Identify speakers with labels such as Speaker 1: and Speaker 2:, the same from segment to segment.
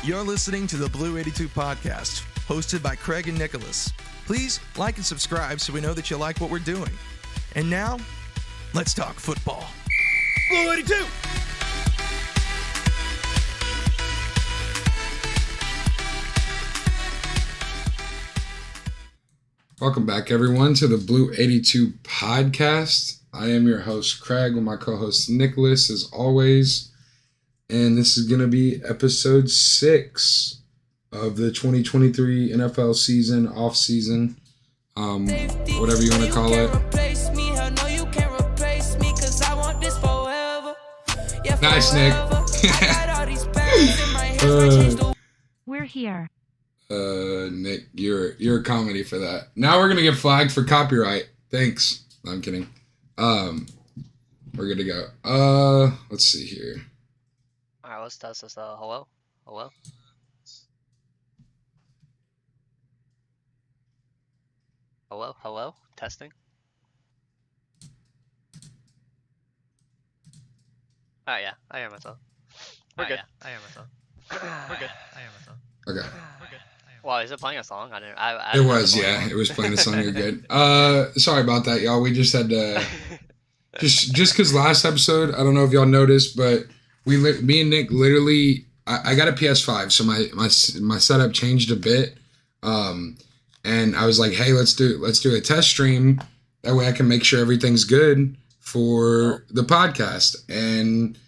Speaker 1: You're listening to the Blue 82 podcast, hosted by Craig and Nicholas. Please like and subscribe so we know that you like what we're doing. And now, let's talk football. Blue 82!
Speaker 2: Welcome back, everyone, to the Blue 82 podcast. I am your host, Craig, with my co-host, Nicholas, as always. And this is going to be episode 6 of the 2023 NFL season, off-season, whatever you want to call it. Nice, Nick.
Speaker 3: We're here.
Speaker 2: Nick, you're a comedy for that. Now we're gonna get flagged for copyright. Thanks. No, I'm kidding. We're good to go. Let's see here.
Speaker 4: All right, let's test this. Hello. Testing. Oh yeah, I hear myself. We're good.
Speaker 5: I hear myself.
Speaker 4: We're good.
Speaker 5: I hear myself.
Speaker 2: Okay.
Speaker 5: We're good.
Speaker 4: Well, is it playing a song? I
Speaker 2: It was, yeah. It was playing a song. You're good. Sorry about that, y'all. We just had to... just because last episode, I don't know if y'all noticed, but me and Nick literally... I got a PS5, so my setup changed a bit. And I was like, hey, let's do a test stream. That way I can make sure everything's good for the podcast. And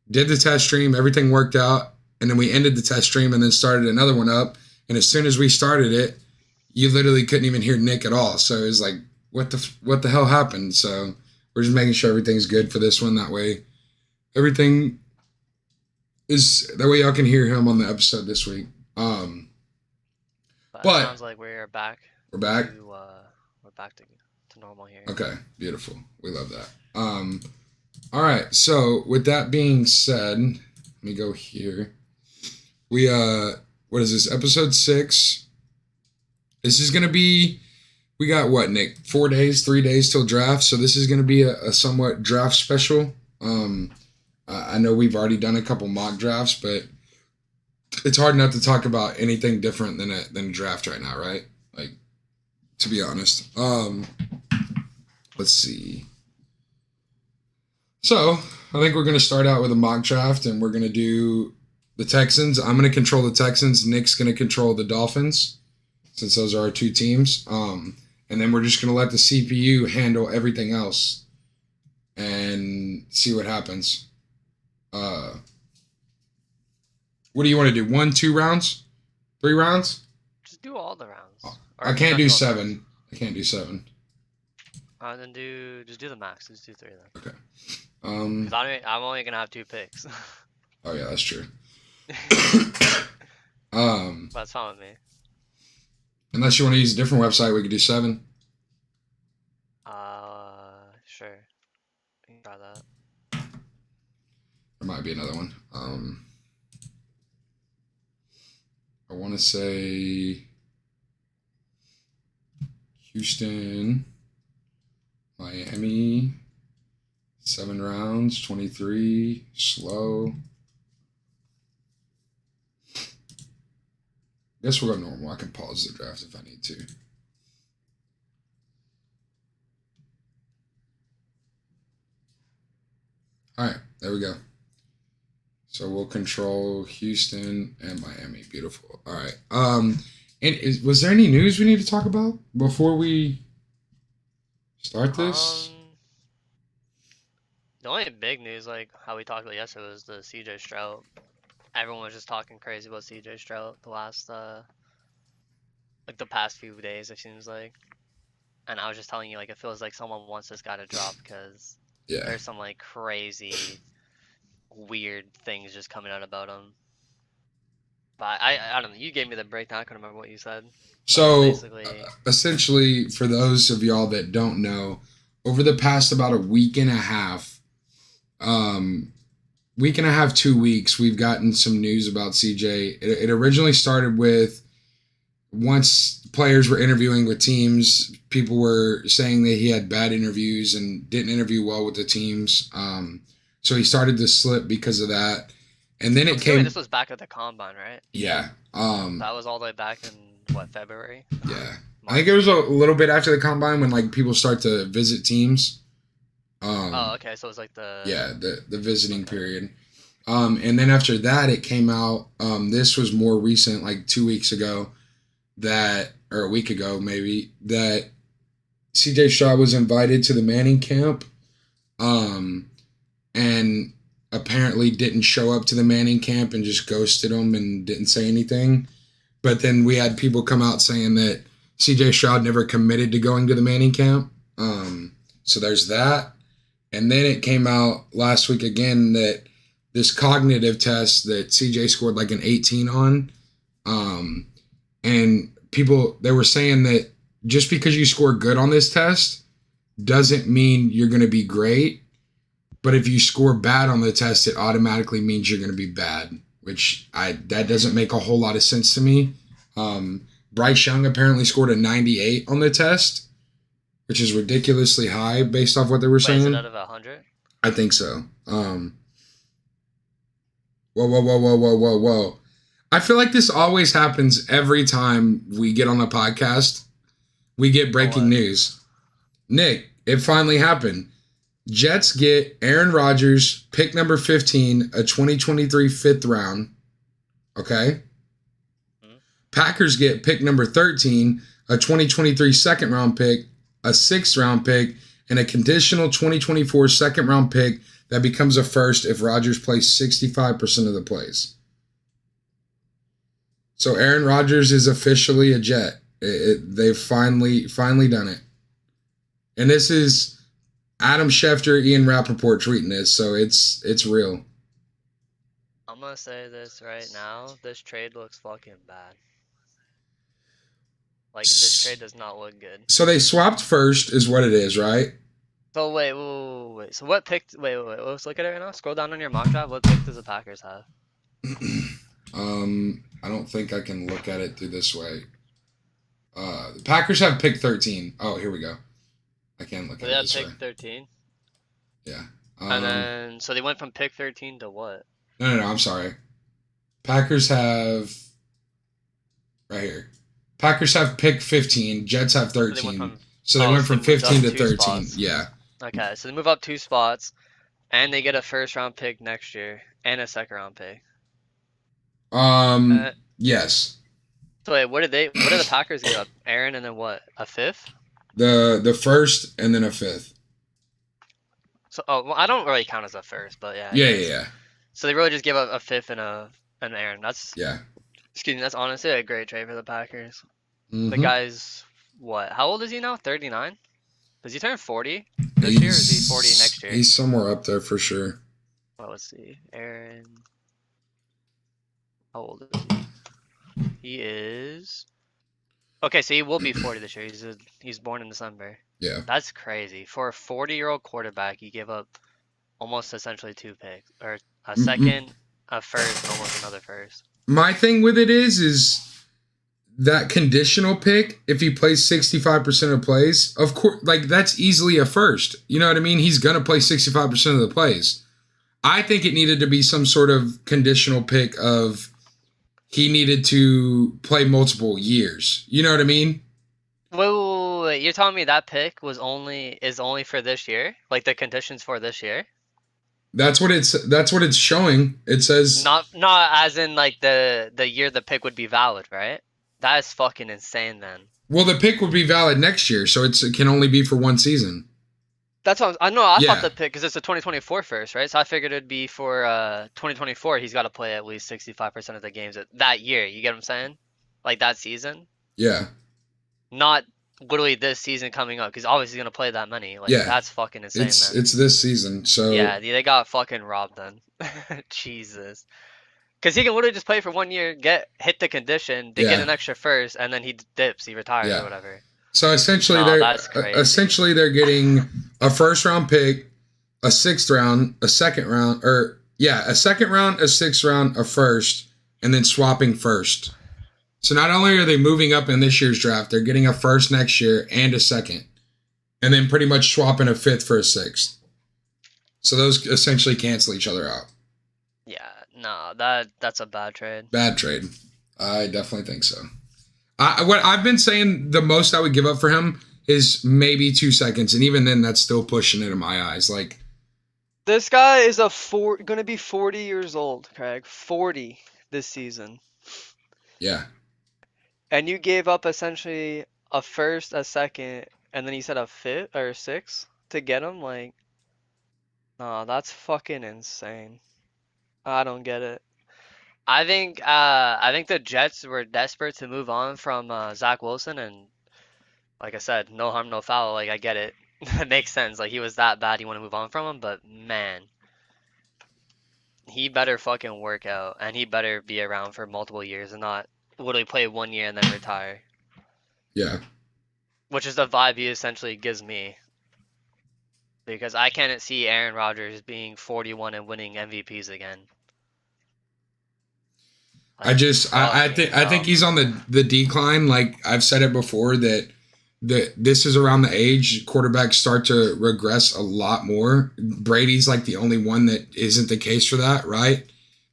Speaker 2: did the test stream. Everything worked out. And then we ended the test stream and then started another one up. And as soon as we started it, you literally couldn't even hear Nick at all. So it was like, what the hell happened? So we're just making sure everything's good for this one. That way, that way y'all can hear him on the episode this week. But
Speaker 4: sounds like we're back.
Speaker 2: We're back.
Speaker 4: We're back to normal here.
Speaker 2: Okay, beautiful. We love that. All right. So with that being said, let me go here. We what is this, episode 6? This is going to be, we got what, Nick? 3 days till draft. So this is going to be a somewhat draft special. I know we've already done a couple mock drafts, but it's hard not to talk about anything different than a draft right now, right? Like, to be honest. Let's see. So I think we're going to start out with a mock draft, and we're going to do the Texans. I'm going to control the Texans. Nick's going to control the Dolphins, since those are our two teams. And then we're just going to let the CPU handle everything else and see what happens. What do you want to do? 1, 2 rounds? 3 rounds?
Speaker 4: Just do all the rounds.
Speaker 2: I can't do 7. I can't do 7.
Speaker 4: Then just do the max. Just do 3 then.
Speaker 2: Okay.
Speaker 4: 'Cause I'm only gonna have 2 picks.
Speaker 2: Oh yeah, that's true.
Speaker 4: That's fine with me.
Speaker 2: Unless you want to use a different website, we could do 7.
Speaker 4: Sure. You can try that.
Speaker 2: There might be another one. I want to say Houston, Miami, 7 rounds, 23, slow. I guess we'll go normal. I can pause the draft if I need to. All right, there we go. So we'll control Houston and Miami. Beautiful. All right. And was there any news we need to talk about before we start this?
Speaker 4: The only big news, like how we talked about yesterday, was the CJ Stroud. Everyone was just talking crazy about CJ Stroud the last, the past few days, it seems like. And I was just telling you, like, it feels like someone wants this guy to drop because there's some, like, crazy, weird things just coming out about him. But I don't know. You gave me the breakdown. I couldn't remember what you said.
Speaker 2: So, essentially, for those of y'all that don't know, over the past about a week and a half, 2 weeks, we've gotten some news about CJ. It originally started with once players were interviewing with teams, people were saying that he had bad interviews and didn't interview well with the teams. So he started to slip because of that. And then
Speaker 4: I'm
Speaker 2: it
Speaker 4: assuming
Speaker 2: came.
Speaker 4: this was back at the combine, right?
Speaker 2: Yeah.
Speaker 4: That was all the way back in what, February?
Speaker 2: Yeah. I think it was a little bit after the combine when like people start to visit teams.
Speaker 4: Oh, okay. So it was like the
Speaker 2: Yeah, the visiting period. And then after that, it came out. This was more recent, like 2 weeks ago, or a week ago maybe, that CJ Stroud was invited to the Manning camp, and apparently didn't show up to the Manning camp and just ghosted him and didn't say anything. But then we had people come out saying that CJ Stroud never committed to going to the Manning camp. So there's that. And then it came out last week again that this cognitive test that CJ scored like an 18 on. And people, they were saying that just because you score good on this test doesn't mean you're going to be great. But if you score bad on the test, it automatically means you're going to be bad, which that doesn't make a whole lot of sense to me. Bryce Young apparently scored a 98 on the test, which is ridiculously high based off what they were saying.
Speaker 4: Is it out of 100?
Speaker 2: I think so. Whoa. I feel like this always happens every time we get on the podcast. We get breaking news. Nick, it finally happened. Jets get Aaron Rodgers, pick number 15, a 2023 fifth round. Okay? Packers get pick number 13, a 2023 second round pick, a sixth round pick, and a conditional 2024 second round pick that becomes a first if Rodgers plays 65% of the plays. So Aaron Rodgers is officially a Jet. They've finally done it. And this is Adam Schefter, Ian Rappaport tweeting this, so it's real.
Speaker 4: I'm gonna say this right now. This trade looks fucking bad. Like, this trade does not look good.
Speaker 2: So they swapped first is what it is, right?
Speaker 4: So wait. So what pick? Wait. Let's look at it right now. Scroll down on your mock draft. What pick does the Packers have?
Speaker 2: I don't think I can look at it through this way. The Packers have pick 13. Oh, here we go. I can't look at it this way.
Speaker 4: They have pick 13?
Speaker 2: Yeah.
Speaker 4: And then, so they went from pick 13 to what?
Speaker 2: No, I'm sorry. Packers have, right here. Packers have pick 15. Jets have 13. So they went from 15 to 13. Spots. Yeah.
Speaker 4: Okay, so they move up 2 spots, and they get a first round pick next year, and a second round pick.
Speaker 2: Yes.
Speaker 4: So wait, what did the Packers give up? Aaron and then what? A fifth?
Speaker 2: The first and then a fifth.
Speaker 4: So well, I don't really count as a first, but yeah.
Speaker 2: Yeah.
Speaker 4: So they really just give up a fifth and an Aaron. That's that's honestly a great trade for the Packers. Mm-hmm. The guy's what? How old is he now? 39? Does he turn 40 this year or is he 40 next year?
Speaker 2: He's somewhere up there for sure.
Speaker 4: Well, let's see. Aaron. How old is he? He is. Okay, so he will be 40 this year. He's born in December.
Speaker 2: Yeah.
Speaker 4: That's crazy. For a 40-year-old quarterback, you give up almost essentially 2 picks. Or a second, a first, almost another first.
Speaker 2: My thing with it is that conditional pick, if he plays 65% of plays, of course, like that's easily a first. You know what I mean? He's going to play 65% of the plays. I think it needed to be some sort of conditional pick of he needed to play multiple years. You know what I mean?
Speaker 4: Wait. You're telling me that pick is only for this year? Like the conditions for this year?
Speaker 2: That's what it's showing. It says
Speaker 4: not as in like the year the pick would be valid, right? That is fucking insane then.
Speaker 2: Well, the pick would be valid next year, so it can only be for one season.
Speaker 4: That's what I thought the pick, because it's a 2024 first, right? So I figured it'd be for 2024. He's got to play at least 65% of the games that year. You get what I'm saying? Like that season.
Speaker 2: Yeah.
Speaker 4: Not literally this season coming up, because obviously he's gonna play that many. Like that's fucking insane.
Speaker 2: It's this season, so
Speaker 4: yeah, they got fucking robbed then. Jesus. Because he can literally just play for 1 year, hit the condition, they get an extra first, and then he dips, he retires or whatever.
Speaker 2: So essentially, they're getting a first round pick, a sixth round, a second round, a second round, a sixth round, a first, and then swapping first. So not only are they moving up in this year's draft, they're getting a first next year and a second, and then pretty much swapping a fifth for a sixth. So those essentially cancel each other out.
Speaker 4: Yeah, No, that's a bad trade.
Speaker 2: Bad trade. I definitely think so. What I've been saying, the most I would give up for him is maybe 2 seconds, and even then, that's still pushing it in my eyes. Like,
Speaker 5: This guy is gonna be 40 years old, Craig. 40 this season.
Speaker 2: yeah,
Speaker 5: And you gave up essentially a first, a second, and then you said a fifth or a sixth to get him? Like, no, that's fucking insane. I don't get it.
Speaker 4: I think the Jets were desperate to move on from Zach Wilson, and like I said, no harm, no foul. Like I get it, it makes sense. Like he was that bad, you want to move on from him, but man, he better fucking work out, and he better be around for multiple years and not literally play 1 year and then retire.
Speaker 2: yeah.
Speaker 4: Which is the vibe he essentially gives me. Because I can't see Aaron Rodgers being 41 and winning MVPs again.
Speaker 2: I think he's on the decline. Like I've said it before that this is around the age quarterbacks start to regress a lot more. Brady's like the only one that isn't the case for that, right?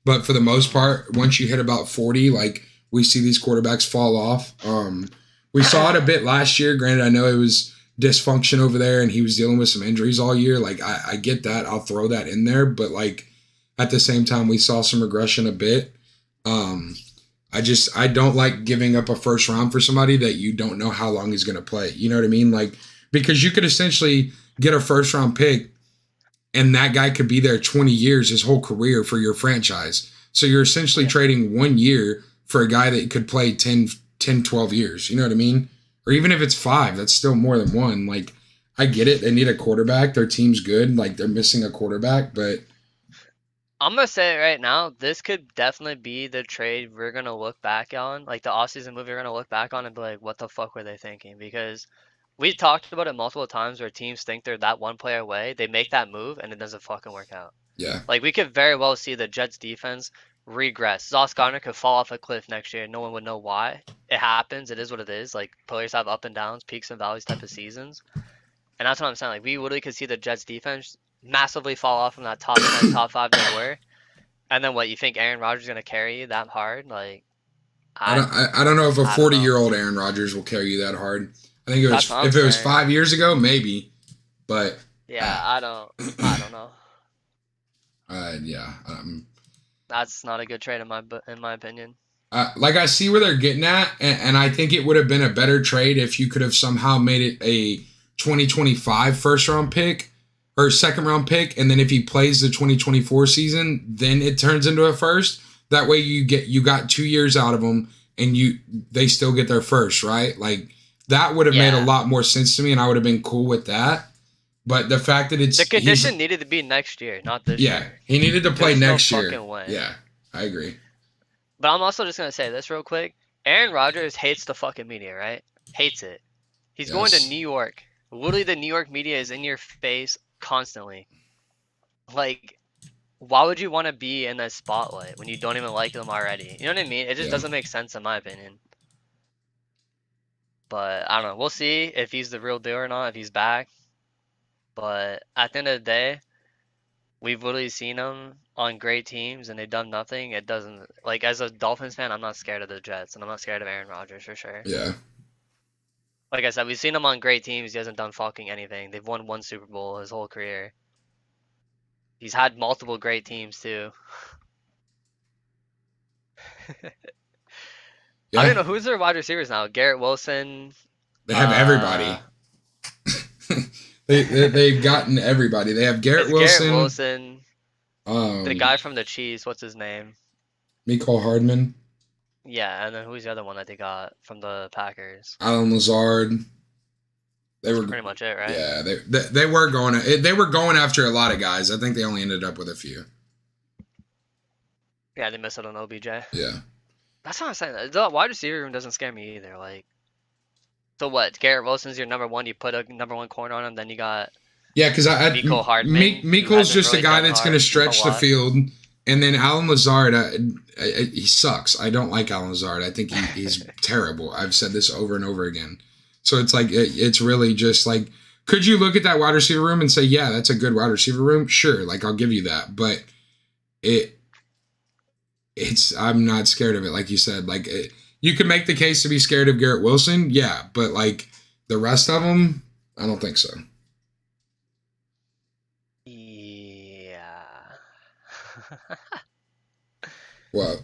Speaker 2: But for the most part, once you hit about 40, like we see these quarterbacks fall off. We saw it a bit last year. Granted, I know it was dysfunction over there and he was dealing with some injuries all year. Like I get that. I'll throw that in there. But like at the same time, we saw some regression a bit. I don't like giving up a first round for somebody that you don't know how long he's going to play. You know what I mean? Like, because you could essentially get a first round pick and that guy could be there 20 years, his whole career for your franchise. So you're essentially trading 1 year for a guy that could play 10, 12 years. You know what I mean? Or even if it's 5, that's still more than one. Like, I get it. They need a quarterback. Their team's good. Like, they're missing a quarterback, but
Speaker 4: I'm gonna say it right now, this could definitely be the trade we're gonna look back on, like the offseason move we're gonna look back on and be like, what the fuck were they thinking? Because we talked about it multiple times where teams think they're that one player away, they make that move and it doesn't fucking work out.
Speaker 2: yeah.
Speaker 4: Like we could very well see the Jets defense regress. Sauce Gardner could fall off a cliff next year. No one would know why. It happens. It is what it is. Like players have up and downs, peaks and valleys type of seasons. And that's what I'm saying. Like we literally could see the Jets defense massively fall off from that top 10, top 5 they were. And then what, you think Aaron Rodgers is gonna carry you that hard? Like
Speaker 2: I don't know if a 40-year-old Aaron Rodgers will carry you that hard. I think it was if it was 5 years ago, maybe. But
Speaker 4: yeah, I don't know.
Speaker 2: Yeah.
Speaker 4: That's not a good trade in my opinion.
Speaker 2: Like I see where they're getting at, and I think it would have been a better trade if you could have somehow made it a 2025 first round pick or second round pick, and then if he plays the 2024 season, then it turns into a first. That way you got 2 years out of them, and they still get their first, right? Like that would have made a lot more sense to me, and I would have been cool with that. But the fact that the
Speaker 4: condition needed to be next year, not this year.
Speaker 2: Yeah, he needed to play next year.
Speaker 4: Fucking way.
Speaker 2: Yeah, I agree.
Speaker 4: But I'm also just gonna say this real quick. Aaron Rodgers hates the fucking media, right? Hates it. He's going to New York. Literally, the New York media is in your face constantly. Like, why would you want to be in that spotlight when you don't even like them already? You know what I mean? It just doesn't make sense in my opinion. But I don't know. We'll see if he's the real deal or not, if he's back. But at the end of the day, we've literally seen him on great teams and they've done nothing. It doesn't, like, as a Dolphins fan, I'm not scared of the Jets and I'm not scared of Aaron Rodgers for sure.
Speaker 2: Yeah.
Speaker 4: Like I said, we've seen him on great teams. He hasn't done fucking anything. They've won 1 Super Bowl his whole career. He's had multiple great teams too. I don't know who's their wide receivers now. Garrett Wilson.
Speaker 2: They have everybody. They've gotten everybody. They have Garrett Wilson.
Speaker 4: The guy from the Chiefs. What's his name?
Speaker 2: Mecole Hardman.
Speaker 4: Yeah, and then who's the other one that they got from the Packers?
Speaker 2: Allen Lazard.
Speaker 4: That's pretty much it, right?
Speaker 2: Yeah, they were going after a lot of guys. I think they only ended up with a few.
Speaker 4: Yeah, they missed out on OBJ.
Speaker 2: Yeah.
Speaker 4: That's what I'm saying. The wide receiver room doesn't scare me either. Like, so what? Garrett Wilson's your number one. You put a number 1 corner on him. Then you got
Speaker 2: because
Speaker 4: Mecole Hardman.
Speaker 2: Mecole's just really a guy that's going to stretch the field. And then Allen Lazard, he sucks. I don't like Allen Lazard. I think he's terrible. I've said this over and over again. So it's like, it's really just like, could you look at that wide receiver room and say, yeah, that's a good wide receiver room? Sure, like I'll give you that. But I'm not scared of it. Like you said, like you can make the case to be scared of Garrett Wilson. Yeah. But like the rest of them, I don't think so.
Speaker 4: Yeah.
Speaker 2: What?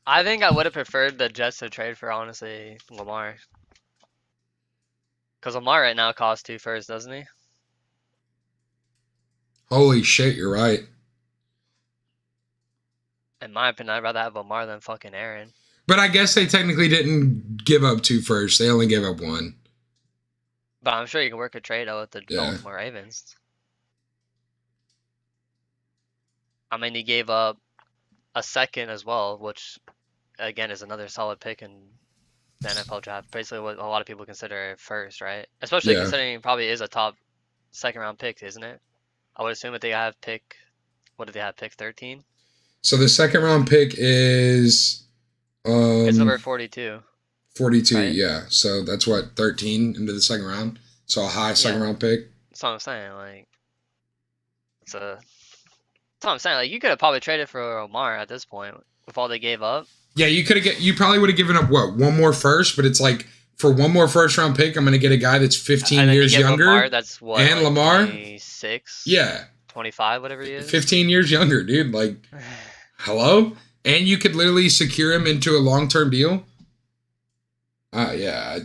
Speaker 4: I think I would have preferred the Jets to trade for, honestly, Lamar. Because Lamar right now costs 2 firsts, doesn't he?
Speaker 2: Holy shit, you're right.
Speaker 4: In my opinion, I'd rather have Lamar than fucking Aaron.
Speaker 2: But I guess they technically didn't give up 2 firsts. They only gave up 1.
Speaker 4: But I'm sure you can work a trade out with the
Speaker 2: Yeah.
Speaker 4: Baltimore Ravens. I mean, he gave up a second as well, which, again, is another solid pick in the NFL draft. Basically what a lot of people consider a first, right? Especially
Speaker 2: Yeah.
Speaker 4: considering he probably is a top second-round pick, isn't it? I would assume that they have pick... What did they have, pick 13?
Speaker 2: So the second round pick is
Speaker 4: It's number 42.
Speaker 2: 42,
Speaker 4: right?
Speaker 2: yeah. So that's what, 13 into the second round. So a high second round pick.
Speaker 4: That's what I'm saying. Like, that's what I'm saying. Like, you could have probably traded for Omar at this point with all they gave up.
Speaker 2: Yeah, you probably would have given up what, 1 more first, but it's like for 1 more first round pick, I'm going to get a guy that's 15
Speaker 4: And then
Speaker 2: years
Speaker 4: you get
Speaker 2: younger.
Speaker 4: Lamar, that's what,
Speaker 2: and
Speaker 4: like
Speaker 2: Lamar?
Speaker 4: 26?
Speaker 2: Yeah.
Speaker 4: 25, whatever he is.
Speaker 2: 15 years younger, dude. Like, hello? And you could literally secure him into a long-term deal. Yeah.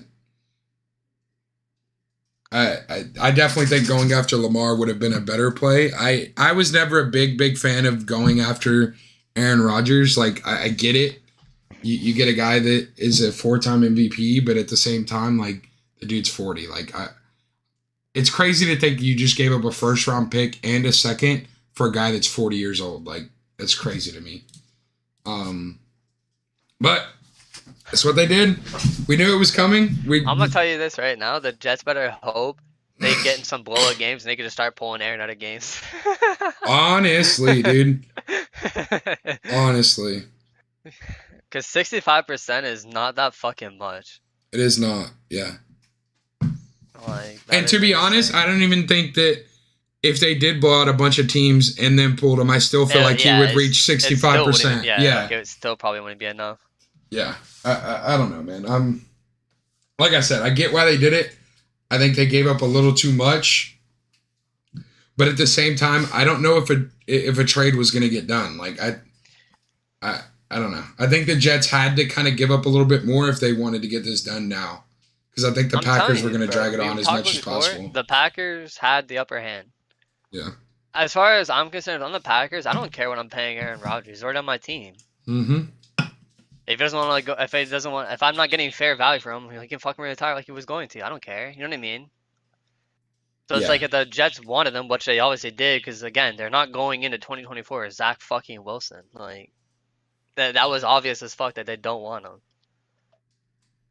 Speaker 2: I definitely think going after Lamar would have been a better play. I was never a big fan of going after Aaron Rodgers. Like, I get it. You get a guy that is a 4-time MVP, but at the same time, like, the dude's 40. Like, it's crazy to think you just gave up a first-round pick and a second for a guy that's 40 years old. Like, that's crazy to me. But that's what they did. We knew it was coming.
Speaker 4: I'm gonna tell you this right now: the Jets better hope they get in some blowout games and they can just start pulling Aaron out of games.
Speaker 2: Honestly, dude. Honestly,
Speaker 4: because 65% is not that fucking much.
Speaker 2: it is not. Yeah.
Speaker 4: Like,
Speaker 2: And to be honest, I don't even think that if they did blow out a bunch of teams and then pulled him, I still feel like he would reach 65%.
Speaker 4: Yeah, like, it still probably wouldn't be enough.
Speaker 2: Yeah. I don't know, man. Like I said, I get why they did it. I think they gave up a little too much. But at the same time, I don't know if a trade was going to get done. Like, I don't know. I think the Jets had to kind of give up a little bit more if they wanted to get this done now. Because I think the Packers were going to drag it on as much as possible.
Speaker 4: The Packers had the upper hand.
Speaker 2: Yeah.
Speaker 4: As far as I'm concerned, on the Packers, I don't care what I'm paying Aaron Rodgers. He's already on my team.
Speaker 2: Mm-hmm.
Speaker 4: If he doesn't want to go, if I'm not getting fair value for him, he can fucking retire like he was going to. I don't care. You know what I mean? So it's like if the Jets wanted him, which they obviously did, because again, they're not going into 2024 as Zach fucking Wilson. Like that was obvious as fuck that they don't want him.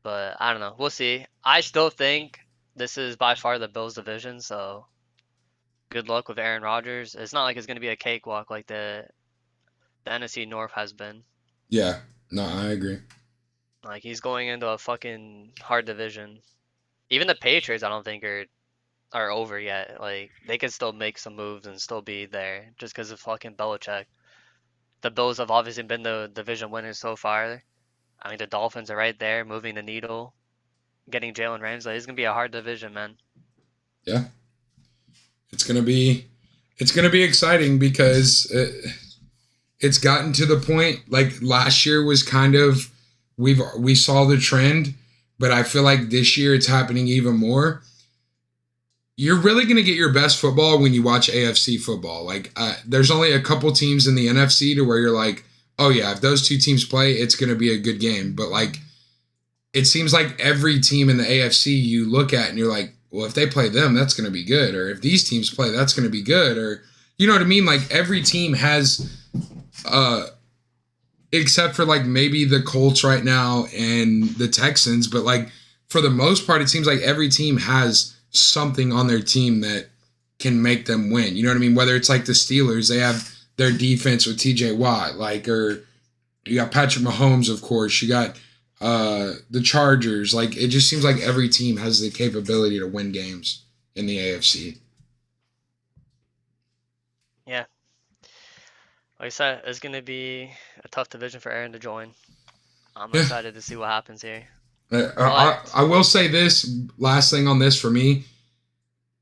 Speaker 4: But I don't know. We'll see. I still think this is by far the Bills' division, so good luck with Aaron Rodgers. It's not like it's going to be a cakewalk like the NFC North has been.
Speaker 2: Yeah. No, I agree.
Speaker 4: Like, he's going into a fucking hard division. Even the Patriots, I don't think are over yet. Like, they could still make some moves and still be there just because of fucking Belichick. The Bills have obviously been the division winners so far. I mean, the Dolphins are right there, moving the needle, getting Jalen Ramsey. It's gonna be a hard division, man.
Speaker 2: Yeah, it's gonna be exciting because it's gotten to the point. Like last year was kind of we saw the trend, but I feel like this year it's happening even more. You're really gonna get your best football when you watch AFC football. Like there's only a couple teams in the NFC to where you're like, oh yeah, if those two teams play, it's going to be a good game. But like, it seems like every team in the AFC you look at and you're like, well, if they play them, that's going to be good. Or if these teams play, that's going to be good. Or, you know what I mean? Like every team has, except for like maybe the Colts right now and the Texans. But like for the most part, it seems like every team has something on their team that can make them win. You know what I mean? Whether it's like the Steelers, they have their defense with TJ Watt, like, or you got Patrick Mahomes, of course. You got the Chargers. Like, it just seems like every team has the capability to win games in the AFC.
Speaker 4: Yeah. Like I said, it's gonna be a tough division for Aaron to join. I'm
Speaker 2: Yeah.
Speaker 4: excited to see what happens here.
Speaker 2: I will say this last thing on this for me.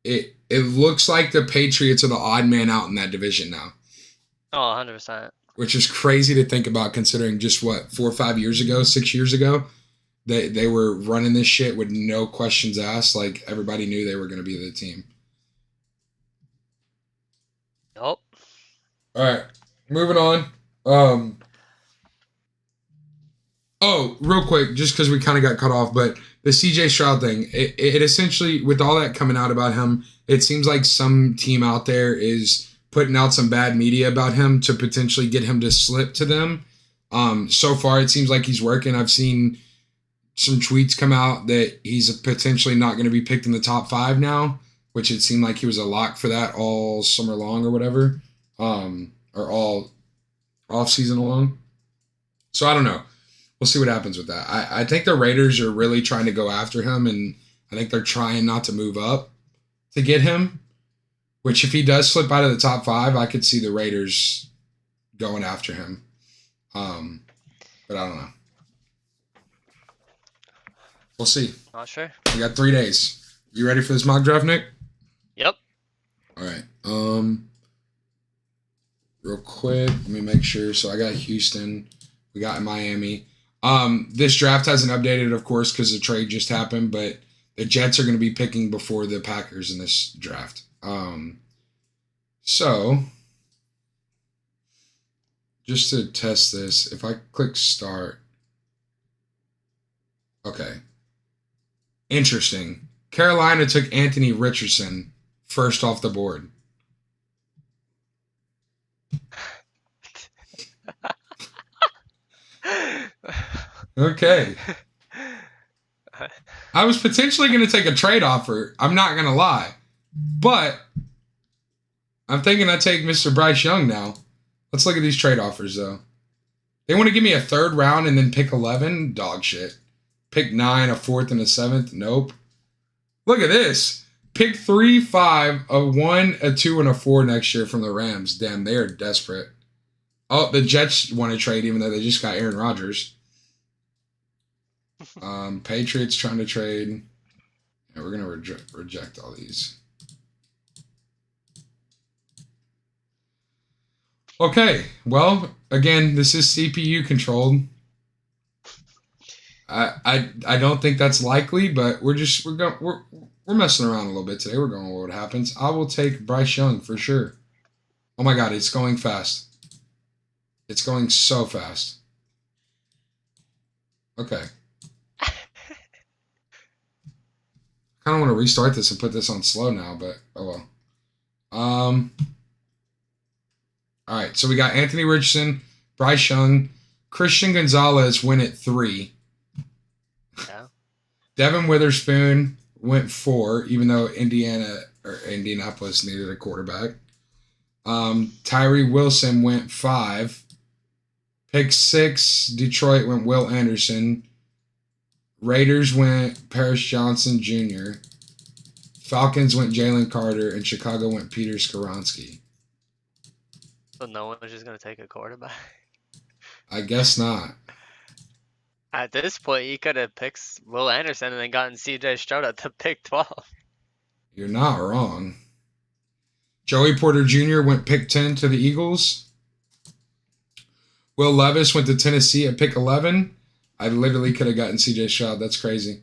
Speaker 2: It looks like the Patriots are the odd man out in that division now,
Speaker 4: Oh, 100%.
Speaker 2: which is crazy to think about considering just what 4 or 5 years ago, 6 years ago, they were running this shit with no questions asked. Like everybody knew they were going to be the team.
Speaker 4: Yup.
Speaker 2: All right, moving on. Oh, real quick, just because we kind of got cut off, but the CJ Stroud thing, it essentially, with all that coming out about him, it seems like some team out there is putting out some bad media about him to potentially get him to slip to them. So far, it seems like he's working. I've seen some tweets come out that he's potentially not going to be picked in the top 5 now, which it seemed like he was a lock for that all summer long or whatever, or all off season long. So I don't know. We'll see what happens with that. I think the Raiders are really trying to go after him, and I think they're trying not to move up to get him, which if he does slip out of the top 5, I could see the Raiders going after him. But I don't know. We'll see.
Speaker 4: Not sure.
Speaker 2: We got 3 days. You ready for this mock draft, Nick?
Speaker 4: Yep.
Speaker 2: All right. Real quick, let me make sure. So I got Houston. We got Miami. This draft hasn't updated, of course, because the trade just happened, but the Jets are going to be picking before the Packers in this draft. So just to test this, if I click start, okay. Interesting. Carolina took Anthony Richardson first off the board. Okay. I was potentially going to take a trade offer. I'm not going to lie. But I'm thinking I take Mr. Bryce Young now. Let's look at these trade offers, though. They want to give me a 3rd round and then pick 11? Dog shit. Pick 9, a 4th, and a 7th? Nope. Look at this. Pick 3, 5, a 1, a 2, and a 4 next year from the Rams. Damn, they are desperate. Oh, the Jets want to trade even though they just got Aaron Rodgers. Patriots trying to trade. Yeah, we're going to reject all these. Okay, well, again, this is CPU controlled. I don't think that's likely, but we're messing around a little bit today. We're going with what happens. I will take Bryce Young for sure. Oh my God, it's going fast. It's going so fast. Okay. I kind of want to restart this and put this on slow now, but oh well. All right, so we got Anthony Richardson, Bryce Young, Christian Gonzalez went at 3.
Speaker 4: Yeah.
Speaker 2: Devin Witherspoon went 4, even though Indianapolis needed a quarterback. Tyree Wilson went 5. Pick 6, Detroit went Will Anderson. Raiders went Paris Johnson Jr. Falcons went Jalen Carter, and Chicago went Peter Skoronski.
Speaker 4: So no one was just going to take a quarterback?
Speaker 2: I guess not.
Speaker 4: At this point, you could have picked Will Anderson and then gotten CJ Stroud at the pick 12.
Speaker 2: You're not wrong. Joey Porter Jr. went pick 10 to the Eagles. Will Levis went to Tennessee at pick 11. I literally could have gotten CJ Stroud. That's crazy.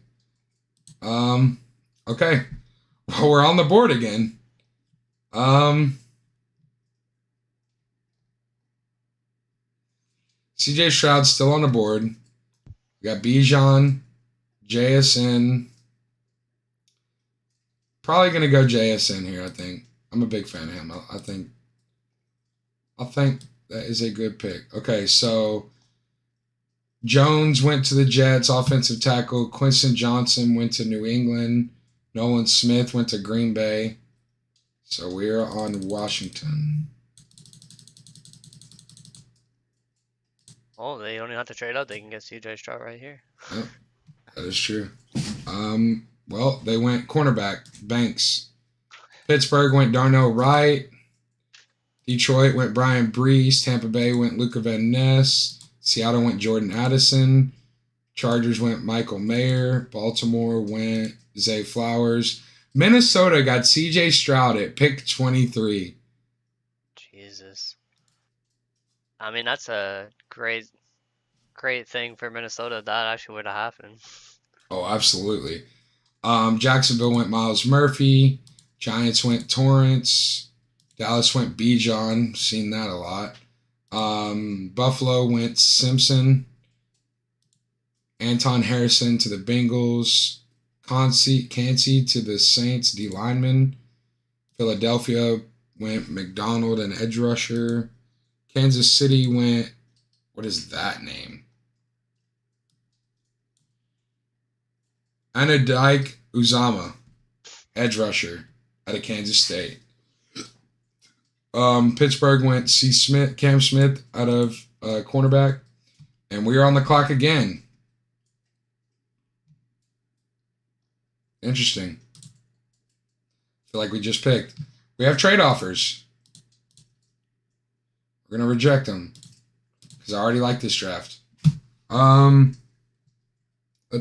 Speaker 2: Okay. Well, we're on the board again. CJ Stroud's still on the board. We got Bijan, JSN. Probably going to go JSN here, I think. I'm a big fan of him. I think that is a good pick. Okay, so Jones went to the Jets, offensive tackle. Quinton Johnson went to New England. Nolan Smith went to Green Bay. So we're on Washington.
Speaker 4: Oh, they don't even have to trade up. They can get CJ Stroud right here.
Speaker 2: Yep, that is true. Well, they went cornerback, Banks. Pittsburgh went Darnell Wright. Detroit went Brian Brees. Tampa Bay went Luca Van Ness. Seattle went Jordan Addison. Chargers went Michael Mayer. Baltimore went Zay Flowers. Minnesota got C.J. Stroud at pick 23.
Speaker 4: Jesus. I mean, that's a great thing for Minnesota. That actually would have happened.
Speaker 2: Oh, absolutely. Jacksonville went Miles Murphy. Giants went Torrance. Dallas went Bijan. Seen that a lot. Buffalo went Simpson. Anton Harrison to the Bengals. Cansey to the Saints, D lineman. Philadelphia went McDonald and edge rusher. Kansas City went, what is that name? Anadike Uzama, edge rusher out of Kansas State. Pittsburgh went Cam Smith out of cornerback. And we are on the clock again. Interesting. Feel like we just picked. We have trade offers. We're going to reject them. Because I already like this draft. Let's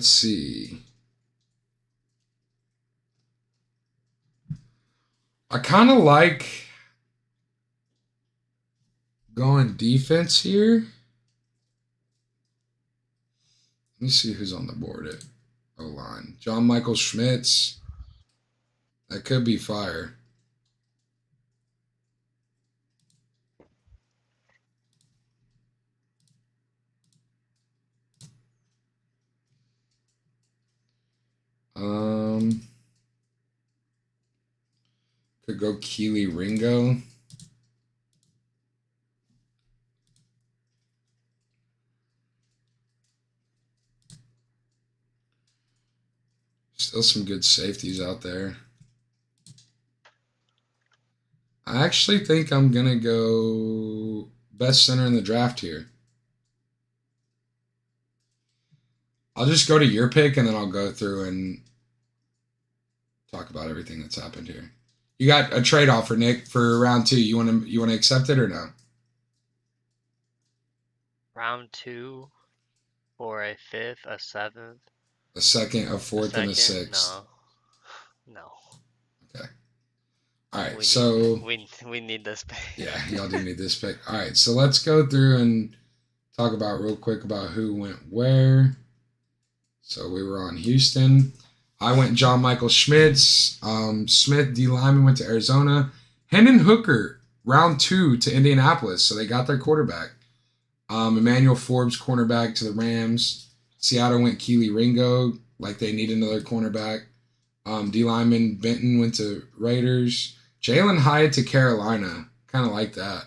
Speaker 2: see. I kind of like going defense here. Let me see who's on the board at O-line. John Michael Schmitz. That could be fire. Could go Keely Ringo. Still some good safeties out there. I actually think I'm going to go best center in the draft here. I'll just go to your pick and then I'll go through and talk about everything that's happened here. You got a trade offer, Nick, for round 2. You want to accept it or no?
Speaker 4: Round 2 for a 5th, a 7th,
Speaker 2: A 2nd, a 4th, and a 6th.
Speaker 4: No.
Speaker 2: Okay. All right,
Speaker 4: we need this pick.
Speaker 2: Yeah, y'all do need this pick. All right, so let's go through and talk about real quick about who went where. So we were on Houston. I went John Michael Schmitz. Smith, D lineman, went to Arizona. Hendon Hooker, round 2 to Indianapolis. So they got their quarterback. Emmanuel Forbes, cornerback to the Rams. Seattle went Keely Ringo, like they need another cornerback. D lineman Benton went to Raiders. Jalen Hyatt to Carolina. Kind of like that.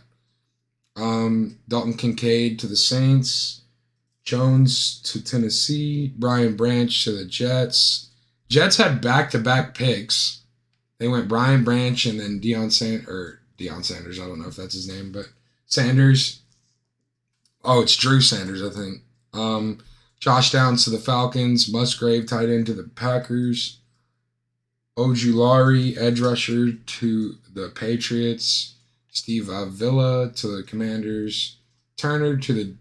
Speaker 2: Dalton Kincaid to the Saints. Jones to Tennessee. Brian Branch to the Jets. Jets had back-to-back picks. They went Brian Branch and then Deion Sanders. I don't know if that's his name, but Sanders. Oh, it's Drew Sanders, I think. Josh Downs to the Falcons. Musgrave tight end to the Packers. Ojulari, edge rusher to the Patriots. Steve Avila to the Commanders. Turner to the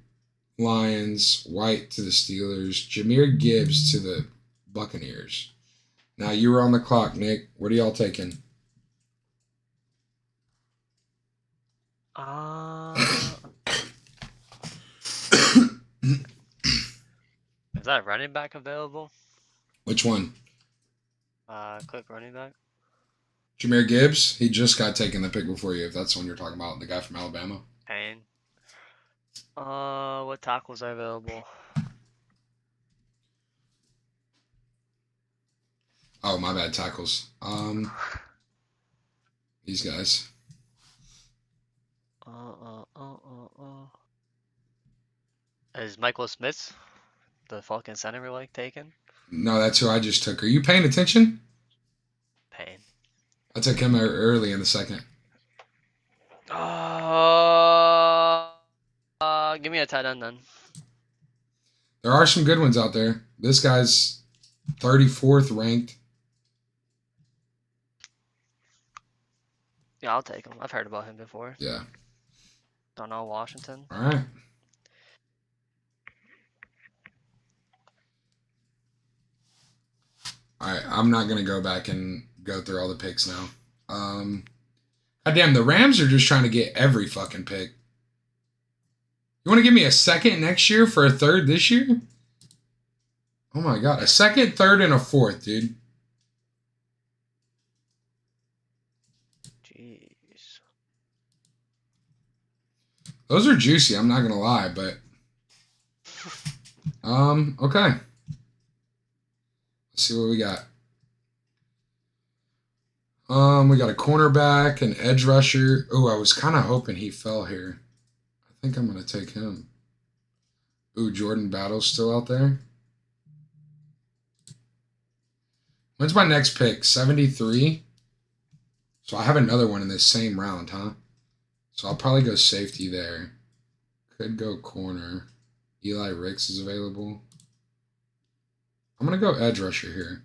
Speaker 2: Lions. White to the Steelers. Jahmyr Gibbs to the Buccaneers. Now you were on the clock, Nick. What are y'all taking?
Speaker 4: Is that running back available?
Speaker 2: Which one?
Speaker 4: Click running back.
Speaker 2: Jahmyr Gibbs? He just got taken the pick before you, if that's the one you're talking about, the guy from Alabama.
Speaker 4: Payne. What tackles are available?
Speaker 2: Oh, my bad, tackles. These guys.
Speaker 4: Is Michael Smith, the Falcon center, we like taken?
Speaker 2: No, that's who I just took. Are you paying attention?
Speaker 4: Payne.
Speaker 2: I took him early in the second.
Speaker 4: Give me a tight end then.
Speaker 2: There are some good ones out there. This guy's 34th ranked.
Speaker 4: Yeah, I'll take him. I've heard about him before.
Speaker 2: Yeah.
Speaker 4: Don't know Washington.
Speaker 2: All right. All right. I'm not gonna go back and go through all the picks now. Goddamn, the Rams are just trying to get every fucking pick. You want to give me a second next year for a third this year? Oh my god, a second, third, and a fourth, dude.
Speaker 4: Jeez.
Speaker 2: Those are juicy, I'm not gonna lie, but okay. Let's see what we got. We got a cornerback, an edge rusher. Oh, I was kind of hoping he fell here. I think I'm gonna take him. Ooh, Jordan Battle's still out there. When's my next pick? 73. So I have another one in this same round, huh? So I'll probably go safety there. Could go corner. Eli Ricks is available. I'm going to go edge rusher here.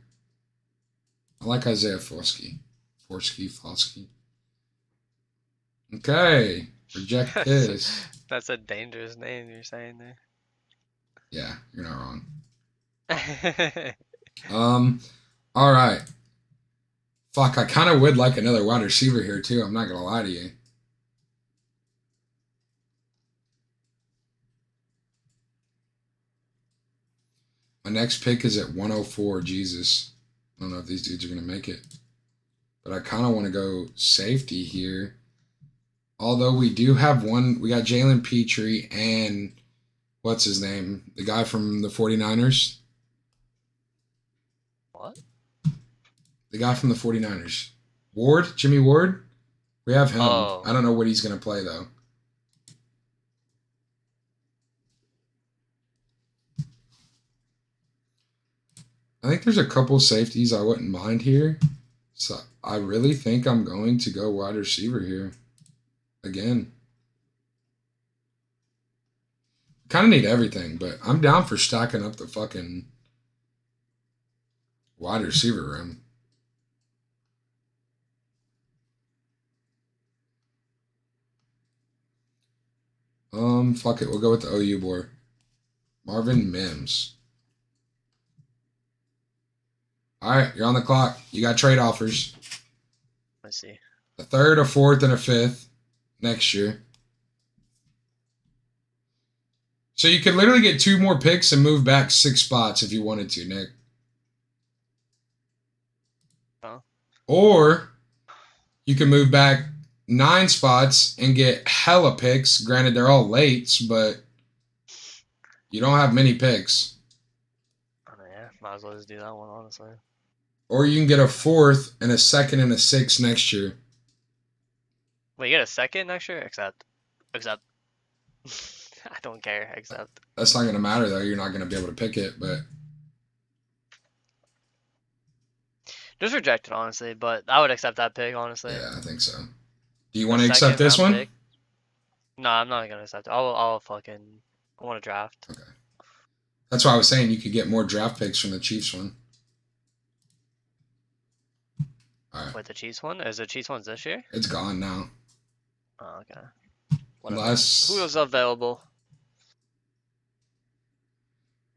Speaker 2: I like Isaiah Foskey. Foskey. Okay. Reject this.
Speaker 5: That's a dangerous name you're saying there.
Speaker 2: Yeah, you're not wrong. All right. Fuck, I kind of would like another wide receiver here, too. I'm not going to lie to you. My next pick is at 104. Jesus. I don't know if these dudes are going to make it. But I kind of want to go safety here. Although we do have one. We got Jalen Petrie and what's his name? The guy from the 49ers.
Speaker 4: What?
Speaker 2: The guy from the 49ers. Ward? Jimmy Ward? We have him.
Speaker 4: Oh.
Speaker 2: I don't know what he's going to play, though. I think there's a couple safeties I wouldn't mind here. So I really think I'm going to go wide receiver here. Again. Kind of need everything, but I'm down for stacking up the fucking wide receiver room. Fuck it. We'll go with the OU boy. Marvin Mims. All right, you're on the clock. You got trade offers.
Speaker 4: Let's see.
Speaker 2: A third, a fourth, and a fifth next year. So you could literally get 2 more picks and move back 6 spots if you wanted to, Nick.
Speaker 4: Oh.
Speaker 2: Or you can move back 9 spots and get hella picks. Granted, they're all lates, but you don't have many picks.
Speaker 4: Oh, yeah, might as well just do that one, honestly.
Speaker 2: Or you can get a fourth and a second and a sixth next year.
Speaker 4: Wait, you get a second next year? Accept. I don't care. Accept.
Speaker 2: That's not going to matter, though. You're not going to be able to pick it, but...
Speaker 4: Just reject it, honestly, but I would accept that pick, honestly.
Speaker 2: Yeah, I think so. Do you want to accept this one?
Speaker 4: Pick. No, I'm not gonna accept it. I want to draft.
Speaker 2: Okay. That's why I was saying you could get more draft picks from the Chiefs one. All right.
Speaker 4: Wait, the Chiefs one? Is the Chiefs one's this year?
Speaker 2: It's gone now.
Speaker 4: Oh, okay.
Speaker 2: Unless...
Speaker 4: Who is available?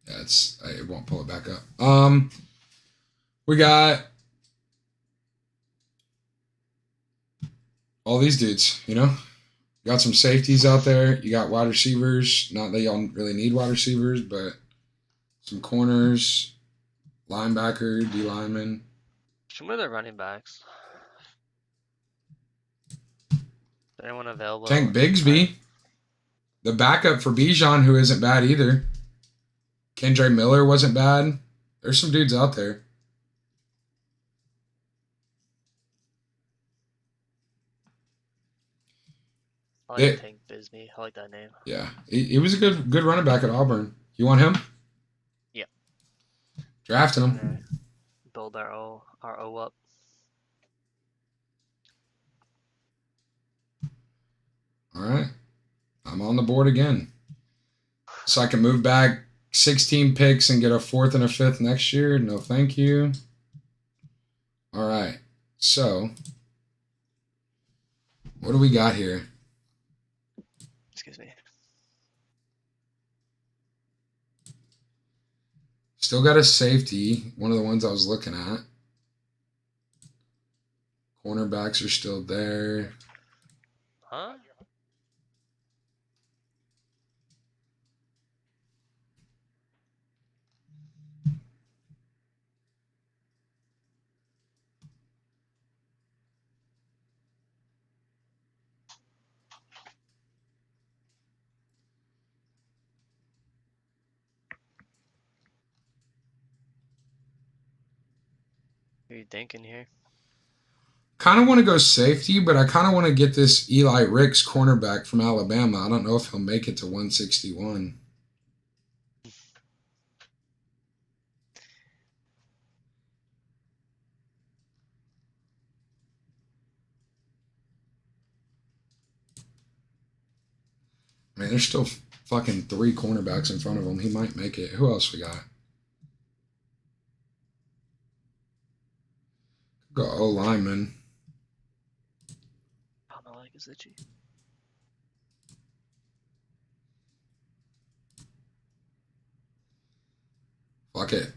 Speaker 2: Yeah, it won't pull it back up. We got all these dudes, you know? You got some safeties out there. You got wide receivers. Not that y'all really need wide receivers, but some corners, linebacker, D lineman.
Speaker 4: Show me the running backs. Is anyone available?
Speaker 2: Tank Bigsby. The backup for Bijan, who isn't bad either. Kendre Miller wasn't bad. There's some dudes out there.
Speaker 4: I like Tank Bigsby. I like that name.
Speaker 2: Yeah, he was a good running back at Auburn. You want him?
Speaker 4: Yeah.
Speaker 2: Drafting him.
Speaker 4: Build our O up.
Speaker 2: All right. I'm on the board again. So I can move back 16 picks and get a fourth and a fifth next year. No, thank you. All right. So What do we got here?
Speaker 5: Excuse me.
Speaker 2: Still got a safety. One of the ones I was looking at. Cornerbacks are still there.
Speaker 4: Huh?
Speaker 5: What are you thinking here?
Speaker 2: Kind of want to go safety, but I kind of want to get this Eli Ricks cornerback from Alabama. I don't know if he'll make it to 161. Man, there's still fucking 3 cornerbacks in front of him. He might make it. Who else we got? Go O lineman.
Speaker 5: Oh, my leg is itchy.
Speaker 2: Fuck it.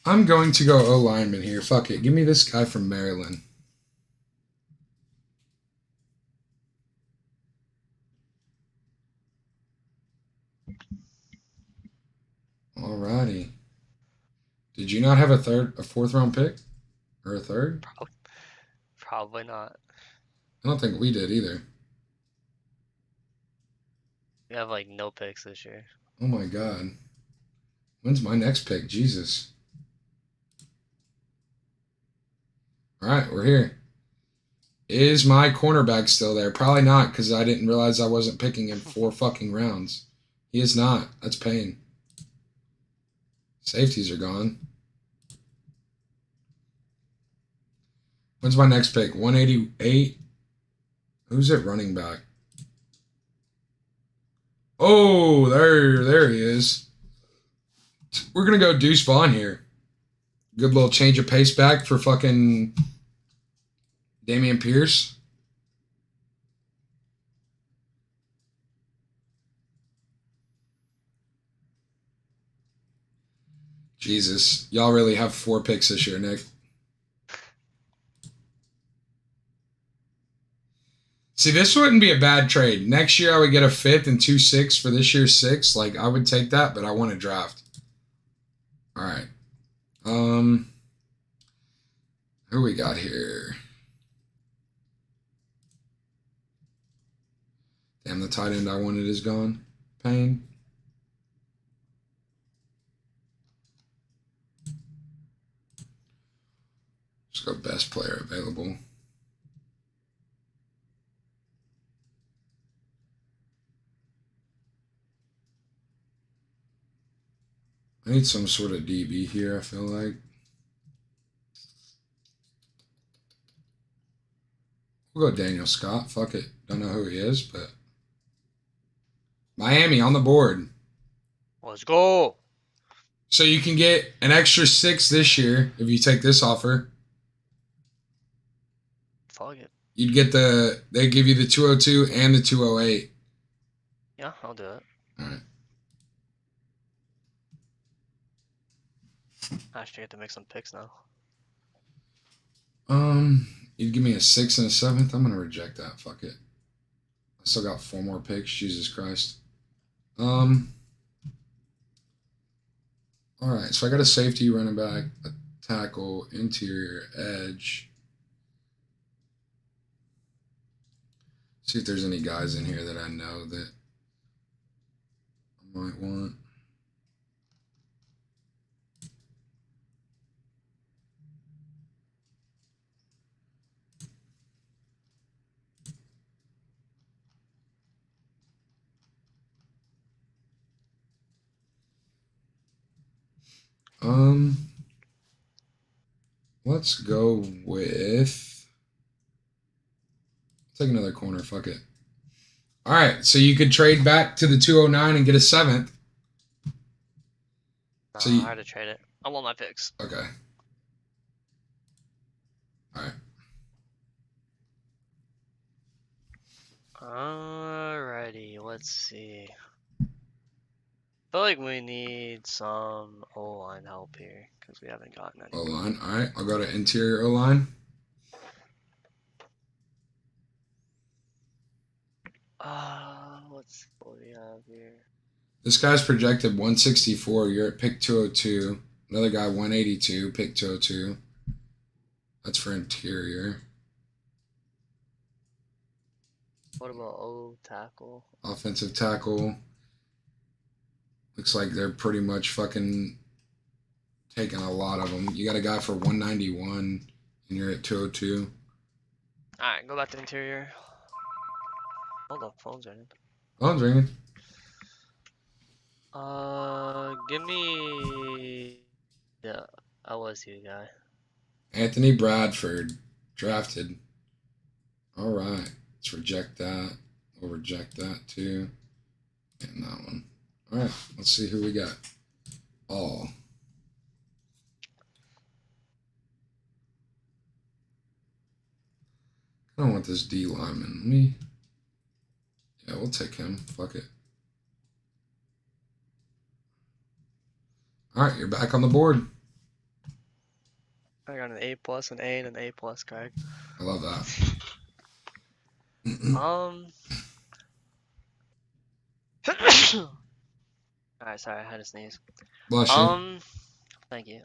Speaker 2: I'm going to go O lineman here. Fuck it. Give me this guy from Maryland. Alrighty. Did you not have a 4th round pick? Or a 3rd?
Speaker 4: Probably not.
Speaker 2: I don't think we did either.
Speaker 4: We have like no picks this year.
Speaker 2: Oh my god. When's my next pick? Jesus. Alright, we're here. Is my cornerback still there? Probably not, because I didn't realize I wasn't picking in 4 fucking rounds. He is not. That's pain. Safeties are gone. When's my next pick? 188? Who's at running back? Oh, there he is. We're going to go Deuce Vaughn here. Good little change of pace back for fucking Dameon Pierce. Jesus. Y'all really have 4 picks this year, Nick. See, this wouldn't be a bad trade. Next year, I would get a 5th and 2 6 for this year's 6. Like, I would take that, but I want to draft. All right. Who we got here? Damn, the tight end I wanted is gone. Pain. Just go best player available. I need some sort of DB here, I feel like. We'll go Daniel Scott. Fuck it. Don't know who he is, but Miami on the board.
Speaker 4: Let's go.
Speaker 2: So you can get an extra 6 this year if you take this offer.
Speaker 5: Fuck it.
Speaker 2: You'd get they give you the 202 and the 208.
Speaker 5: Yeah, I'll do it.
Speaker 2: All right.
Speaker 5: I actually get to make some picks now.
Speaker 2: You'd give me a 6 and a 7th. I'm gonna reject that. Fuck it. I still got 4 more picks. Jesus Christ. All right. So I got a safety, running back, a tackle, interior, edge. See if there's any guys in here that I know that I might want. Let's go with. Take another corner. Fuck it. All right, so you could trade back to the 209 and get a 7th.
Speaker 4: No,
Speaker 2: So you,
Speaker 4: I had to trade it. I want my picks.
Speaker 2: okay. All right.
Speaker 4: Alrighty, let's see. I feel like we need some O-line help here because we haven't gotten any.
Speaker 2: O-line. All right, I'll go to interior O-line.
Speaker 4: Let's see what we have here.
Speaker 2: This guy's projected 164. You're at pick 202. Another guy 182, pick 202. That's for interior.
Speaker 4: What about O tackle?
Speaker 2: Offensive tackle. Looks like they're pretty much fucking taking a lot of them. You got a guy for 191, and you're at 202.
Speaker 4: Alright, go back to interior. Oh, the phone's ringing.
Speaker 2: Phone's ringing.
Speaker 4: Give me the LSU guy.
Speaker 2: Anthony Bradford, drafted. All right, let's reject that. We'll reject that too, and that one. All right, let's see who we got. All. I don't want this D lineman. Me. Yeah, we'll take him. Fuck it. All right, you're back on the board.
Speaker 4: I got an A+, an A, and an A+, Craig.
Speaker 2: I love that.
Speaker 4: Alright, sorry, I had to sneeze.
Speaker 2: Bless you.
Speaker 4: Thank you.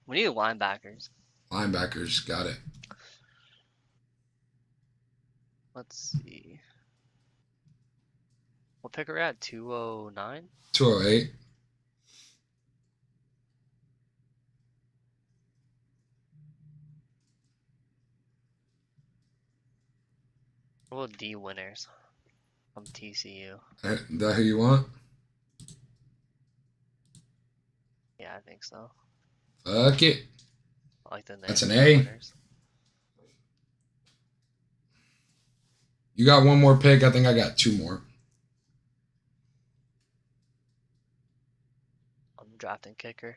Speaker 4: We need linebackers.
Speaker 2: Linebackers, got it.
Speaker 4: Let's see. What pick are we at? 209?
Speaker 2: 208.
Speaker 4: What about D winners from TCU?
Speaker 2: That who you want?
Speaker 4: Yeah, I think so.
Speaker 2: Fuck it.
Speaker 4: I like the name.
Speaker 2: That's an
Speaker 4: D
Speaker 2: A.
Speaker 4: winners.
Speaker 2: You got one more pick. I think I got 2 more.
Speaker 4: I'm drafting kicker.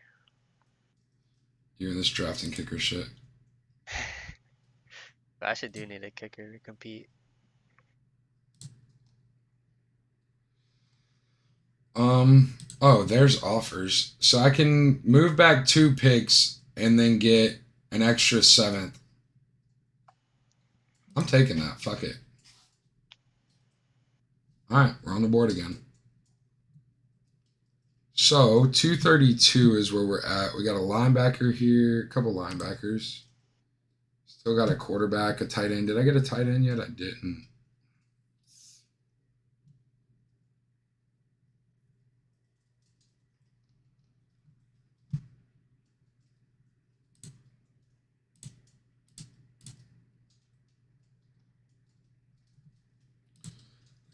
Speaker 2: You're in this drafting kicker shit.
Speaker 4: But I actually do need a kicker to compete.
Speaker 2: Oh, there's offers. So I can move back 2 picks and then get an extra 7th. I'm taking that. Fuck it. All right, we're on the board again. So 232 is where we're at. We got a linebacker here, a couple linebackers. Still got a quarterback, a tight end. Did I get a tight end yet? I didn't.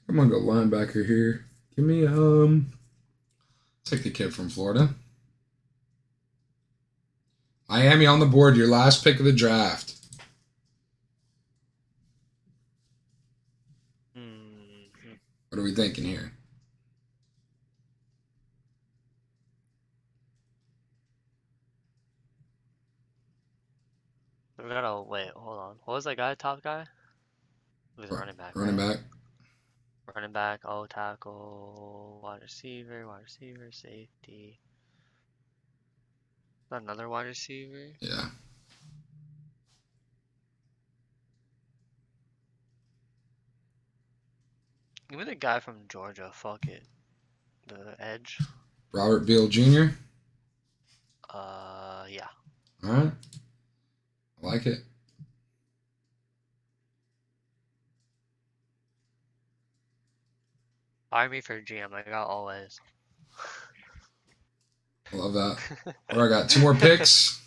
Speaker 2: I'm gonna go linebacker here. Give me take the kid from Florida. Miami on the board, your last pick of the draft. What are we thinking here?
Speaker 4: We gotta wait, hold on. What was that guy, top guy? He was a running back.
Speaker 2: Running
Speaker 4: right?
Speaker 2: back.
Speaker 4: Running back, O tackle, wide receiver, safety. Another wide receiver.
Speaker 2: Yeah.
Speaker 4: Give me the guy from Georgia. Fuck it. The edge.
Speaker 2: Robert Beal Jr.
Speaker 4: Yeah.
Speaker 2: All right. I like it.
Speaker 4: Hire me for GM. I got always.
Speaker 2: I love that. Well, I got 2 more picks.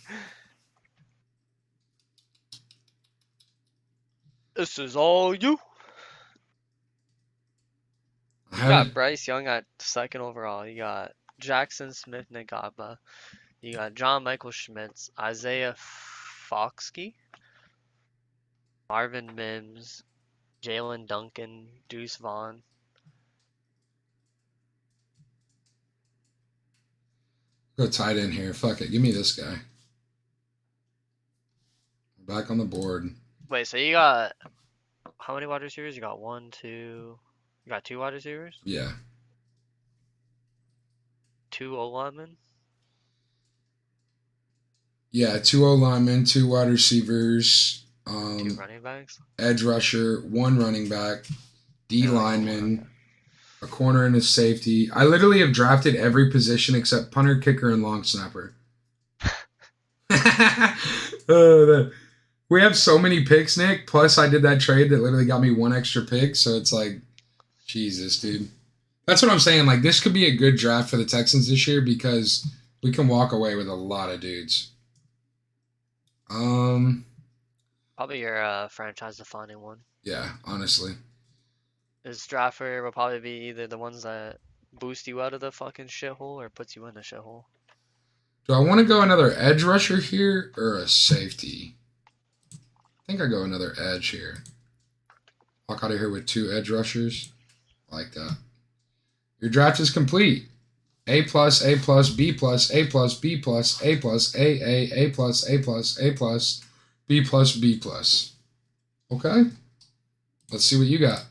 Speaker 5: This is all you.
Speaker 2: I
Speaker 5: You
Speaker 2: haven't-
Speaker 5: got Bryce Young at 2nd overall. You got Jackson Smith Nagaba. You got John Michael Schmitz, Isaiah Foskey, Marvin Mims, Jalen Duncan, Deuce Vaughn.
Speaker 2: Go tight end here. Fuck it. Give me this guy. Back on the board.
Speaker 5: Wait, so you got how many wide receivers? You got one, two. You got two wide receivers?
Speaker 2: Yeah.
Speaker 5: Two O linemen?
Speaker 2: Yeah, 2 O-linemen, 2 wide receivers,
Speaker 5: Two running backs?
Speaker 2: edge rusher, 1 running back, D
Speaker 5: Yeah,
Speaker 2: lineman, a corner and a safety. I literally have drafted every position except punter, kicker, and long snapper. We have so many picks, Nick. Plus, I did that trade that literally got me 1 extra pick. So it's like, Jesus, dude. That's what I'm saying. Like, this could be a good draft for the Texans this year because we can walk away with a lot of dudes.
Speaker 5: Probably your franchise defining one.
Speaker 2: Yeah, honestly.
Speaker 5: This draft year will probably be either the ones that boost you out of the fucking shithole or puts you in the shithole.
Speaker 2: Do I want to go another edge rusher here or a safety? I think I go another edge here. Walk out of here with 2 edge rushers. Like that. Your draft is complete. A plus, A plus, B plus, A plus, B plus, A plus, A plus, A plus, A plus, B plus, B plus. Okay? Let's see what you got.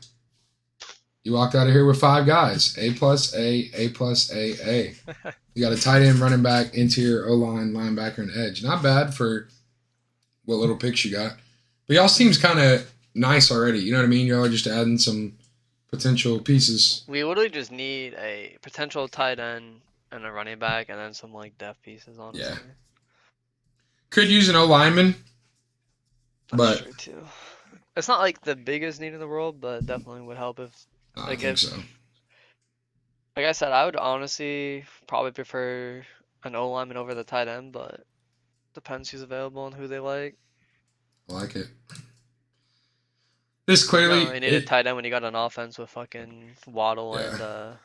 Speaker 2: You walked out of here with 5 guys. A plus, A plus, A. You got a tight end, running back, interior, O-line, linebacker, and edge. Not bad for what little picks you got. But y'all's team's kind of nice already. You know what I mean? Y'all are just adding some potential pieces.
Speaker 5: We literally just need a potential tight end and a running back and then some like depth pieces, honestly.
Speaker 2: Yeah. Could use an O-lineman.
Speaker 5: That's
Speaker 2: But
Speaker 5: true too. It's not like the biggest need in the world, but definitely would help if
Speaker 2: I
Speaker 5: like
Speaker 2: think
Speaker 5: if
Speaker 2: so.
Speaker 5: like I said, I would honestly probably prefer an O lineman over the tight end, but depends who's available and who they like.
Speaker 2: I like it. This
Speaker 5: You
Speaker 2: clearly...
Speaker 5: don't really need a tight end when you got an offense with fucking Waddle
Speaker 2: Yeah.
Speaker 5: and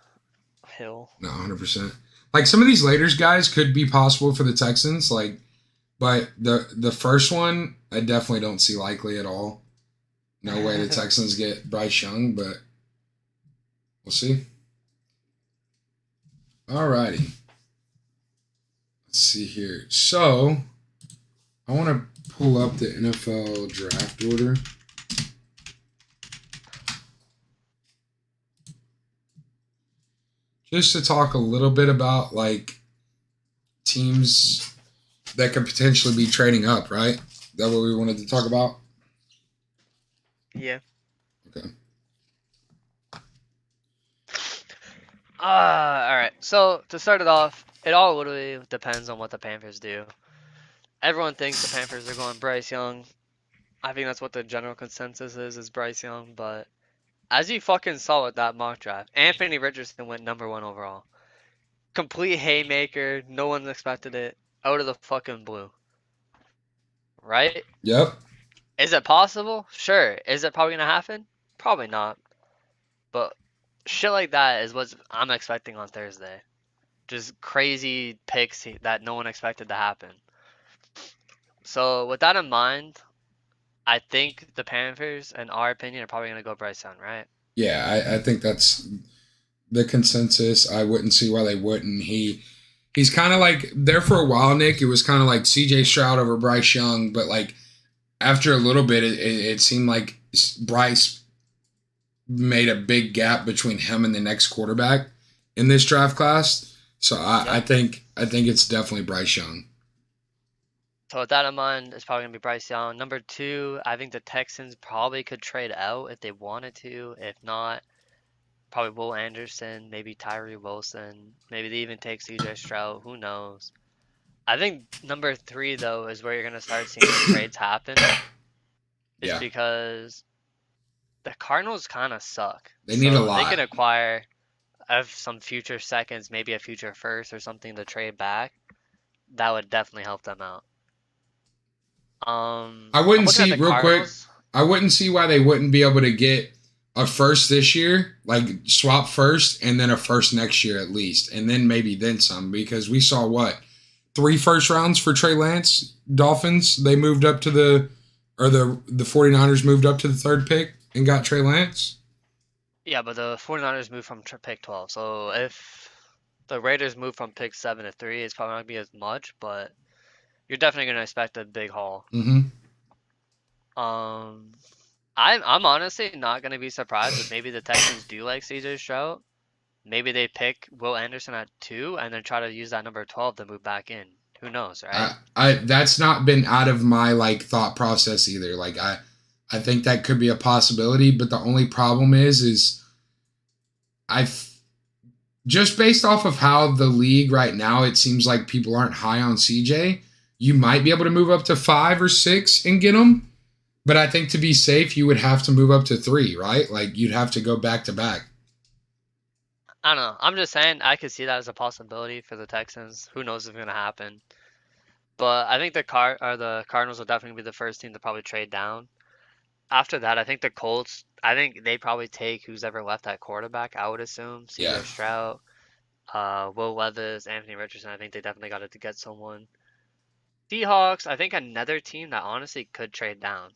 Speaker 5: Hill.
Speaker 2: No, 100%. Like, some of these later guys could be possible for the Texans, like, but the first one, I definitely don't see likely at all. No way the Texans get Bryce Young, but we'll see. Alrighty. Let's see here. So, I want to pull up the NFL draft order. Just to talk a little bit about, like, teams that could potentially be trading up, right? Is that what we wanted to talk about?
Speaker 5: Yeah.
Speaker 2: Okay.
Speaker 5: Alright. So to start it off, it all literally depends on what the Panthers do. Everyone thinks the Panthers are going Bryce Young. I think that's what the general consensus is Bryce Young, but as you fucking saw with that mock draft, Anthony Richardson went number 1 overall. Complete haymaker, no one expected it, out of the fucking blue. Right?
Speaker 2: Yep.
Speaker 5: Is it possible? Sure. Is it probably gonna happen? Probably not. But shit like that is what I'm expecting on Thursday. Just crazy picks that no one expected to happen. So with that in mind, I think the Panthers, in our opinion, are probably gonna go Bryce Young, right?
Speaker 2: Yeah, I think that's the consensus. I wouldn't see why they wouldn't. He's kind of like, there for a while, Nick, it was kind of like CJ Stroud over Bryce Young, but like after a little bit, it seemed like Bryce made a big gap between him and the next quarterback in this draft class. So I think it's definitely Bryce Young.
Speaker 5: So with that in mind, it's probably gonna be Bryce Young. Number 2, I think the Texans probably could trade out if they wanted to. If not, probably Will Anderson, maybe Tyree Wilson, maybe they even take CJ Stroud. Who knows? I think number 3 though is where you're gonna start seeing the trades happen. Is
Speaker 2: Yeah.
Speaker 5: because the Cardinals kind of suck.
Speaker 2: They need a
Speaker 5: So
Speaker 2: lot.
Speaker 5: They can acquire some future seconds, maybe a future first or something to trade back. That would definitely help them out.
Speaker 2: I wouldn't see, real quick, I wouldn't see why they wouldn't be able to get a first this year, like swap first, and then a first next year at least, and then maybe then some, because we saw what, 3 first rounds for Trey Lance. Dolphins, they moved up to the 49ers moved up to the 3rd pick and got Trey Lance.
Speaker 4: Yeah, but the 49ers moved from pick 12. So if the Raiders move from pick 7 to 3, it's probably not going to be as much, but you're definitely going to expect a big haul.
Speaker 2: Mm-hmm.
Speaker 4: I'm honestly not going to be surprised if maybe the Texans do like CJ Stroud. Maybe they pick Will Anderson at 2 and then try to use that number 12 to move back in. Who knows, right?
Speaker 2: I that's not been out of my like thought process either. Like I think that could be a possibility, but the only problem is just based off of how the league right now, it seems like people aren't high on CJ. You might be able to move up to 5 or 6 and get him, but I think to be safe, you would have to move up to 3, right? Like you'd have to go back to back.
Speaker 4: I don't know. I'm just saying I could see that as a possibility for the Texans. Who knows what's going to happen? But I think the Cardinals will definitely be the first team to probably trade down. After that, I think the Colts, I think they probably take who's ever left at quarterback, I would assume.
Speaker 2: Yeah.
Speaker 4: CJ Stroud, Will Levis, Anthony Richardson. I think they definitely got it to get someone. Seahawks, I think another team that honestly could trade down.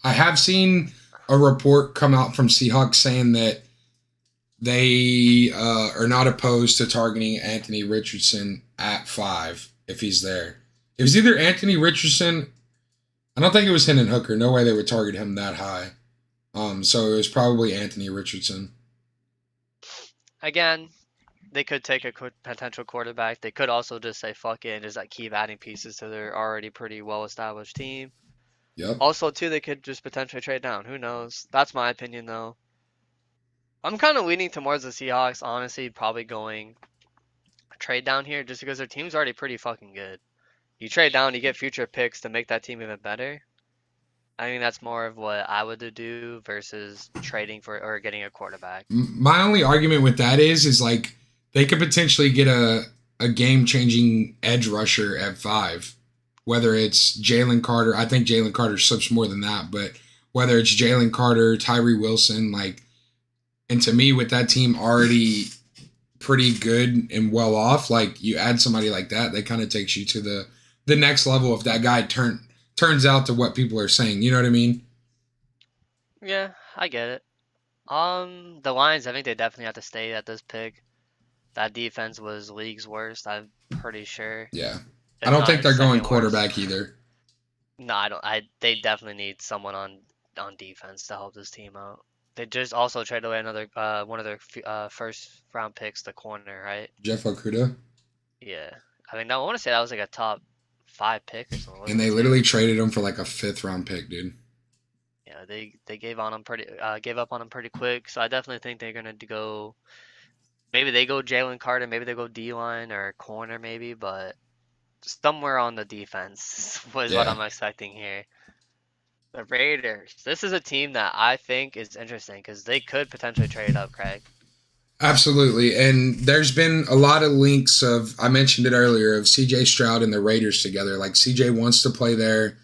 Speaker 2: I have seen a report come out from Seahawks saying that they are not opposed to targeting Anthony Richardson at 5 if he's there. It was either Anthony Richardson. I don't think it was Hendon Hooker. No way they would target him that high. So it was probably Anthony Richardson.
Speaker 4: Again, they could take a potential quarterback. They could also just say fuck it and just like keep adding pieces to their already pretty well established team.
Speaker 2: Yep.
Speaker 4: Also, too, they could just potentially trade down. Who knows? That's my opinion, though. I'm kind of leaning towards the Seahawks, honestly, probably going trade down here just because their team's already pretty fucking good. You trade down, you get future picks to make that team even better. I think that's more of what I would do versus trading for or getting a quarterback.
Speaker 2: My only argument with that is like they could potentially get a game-changing edge rusher at 5. Whether it's Jalen Carter, I think Jalen Carter slips more than that, but whether it's Jalen Carter, Tyree Wilson, like, and to me, with that team already pretty good and well off, like, you add somebody like that kind of takes you to the next level if that guy turns out to what people are saying. You know what I mean?
Speaker 4: Yeah, I get it. The Lions, I think they definitely have to stay at this pick. That defense was league's worst, I'm pretty sure.
Speaker 2: Yeah.
Speaker 4: If
Speaker 2: I don't
Speaker 4: not,
Speaker 2: think they're going
Speaker 4: second
Speaker 2: quarterback
Speaker 4: worst.
Speaker 2: either.
Speaker 4: No, I don't. They definitely need someone on defense to help this team out. They just also traded away another one of their first round picks, the corner, right?
Speaker 2: Jeff Okuda.
Speaker 4: Yeah, I think I want to say that was like a top 5 pick or something.
Speaker 2: And they literally traded him for like a 5th round pick, dude.
Speaker 4: Yeah, they gave up on him pretty quick. So I definitely think they're gonna go. Maybe they go Jalen Carter, maybe they go D-line or corner, maybe, but somewhere on the defense was what I'm expecting here. The Raiders. This is a team that I think is interesting because they could potentially trade up, Craig.
Speaker 2: Absolutely. And there's been a lot of links of, I mentioned it earlier, of CJ Stroud and the Raiders together. Like CJ wants to play there.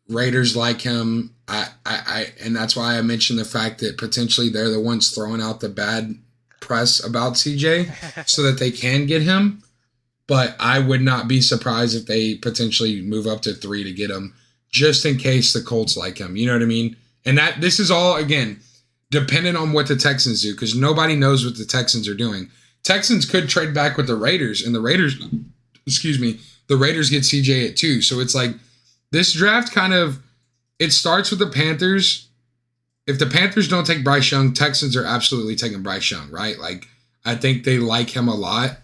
Speaker 2: Raiders like him. And that's why I mentioned the fact that potentially they're the ones throwing out the bad press about CJ so that they can get him. But I would not be surprised if they potentially move up to 3 to get him, just in case the Colts like him. You know what I mean? And this is all, again, dependent on what the Texans do, because nobody knows what the Texans are doing. Texans could trade back with the Raiders, and the Raiders get CJ at 2. So it's like this draft it starts with the Panthers. If the Panthers don't take Bryce Young, Texans are absolutely taking Bryce Young, right? Like, I think they like him a lot.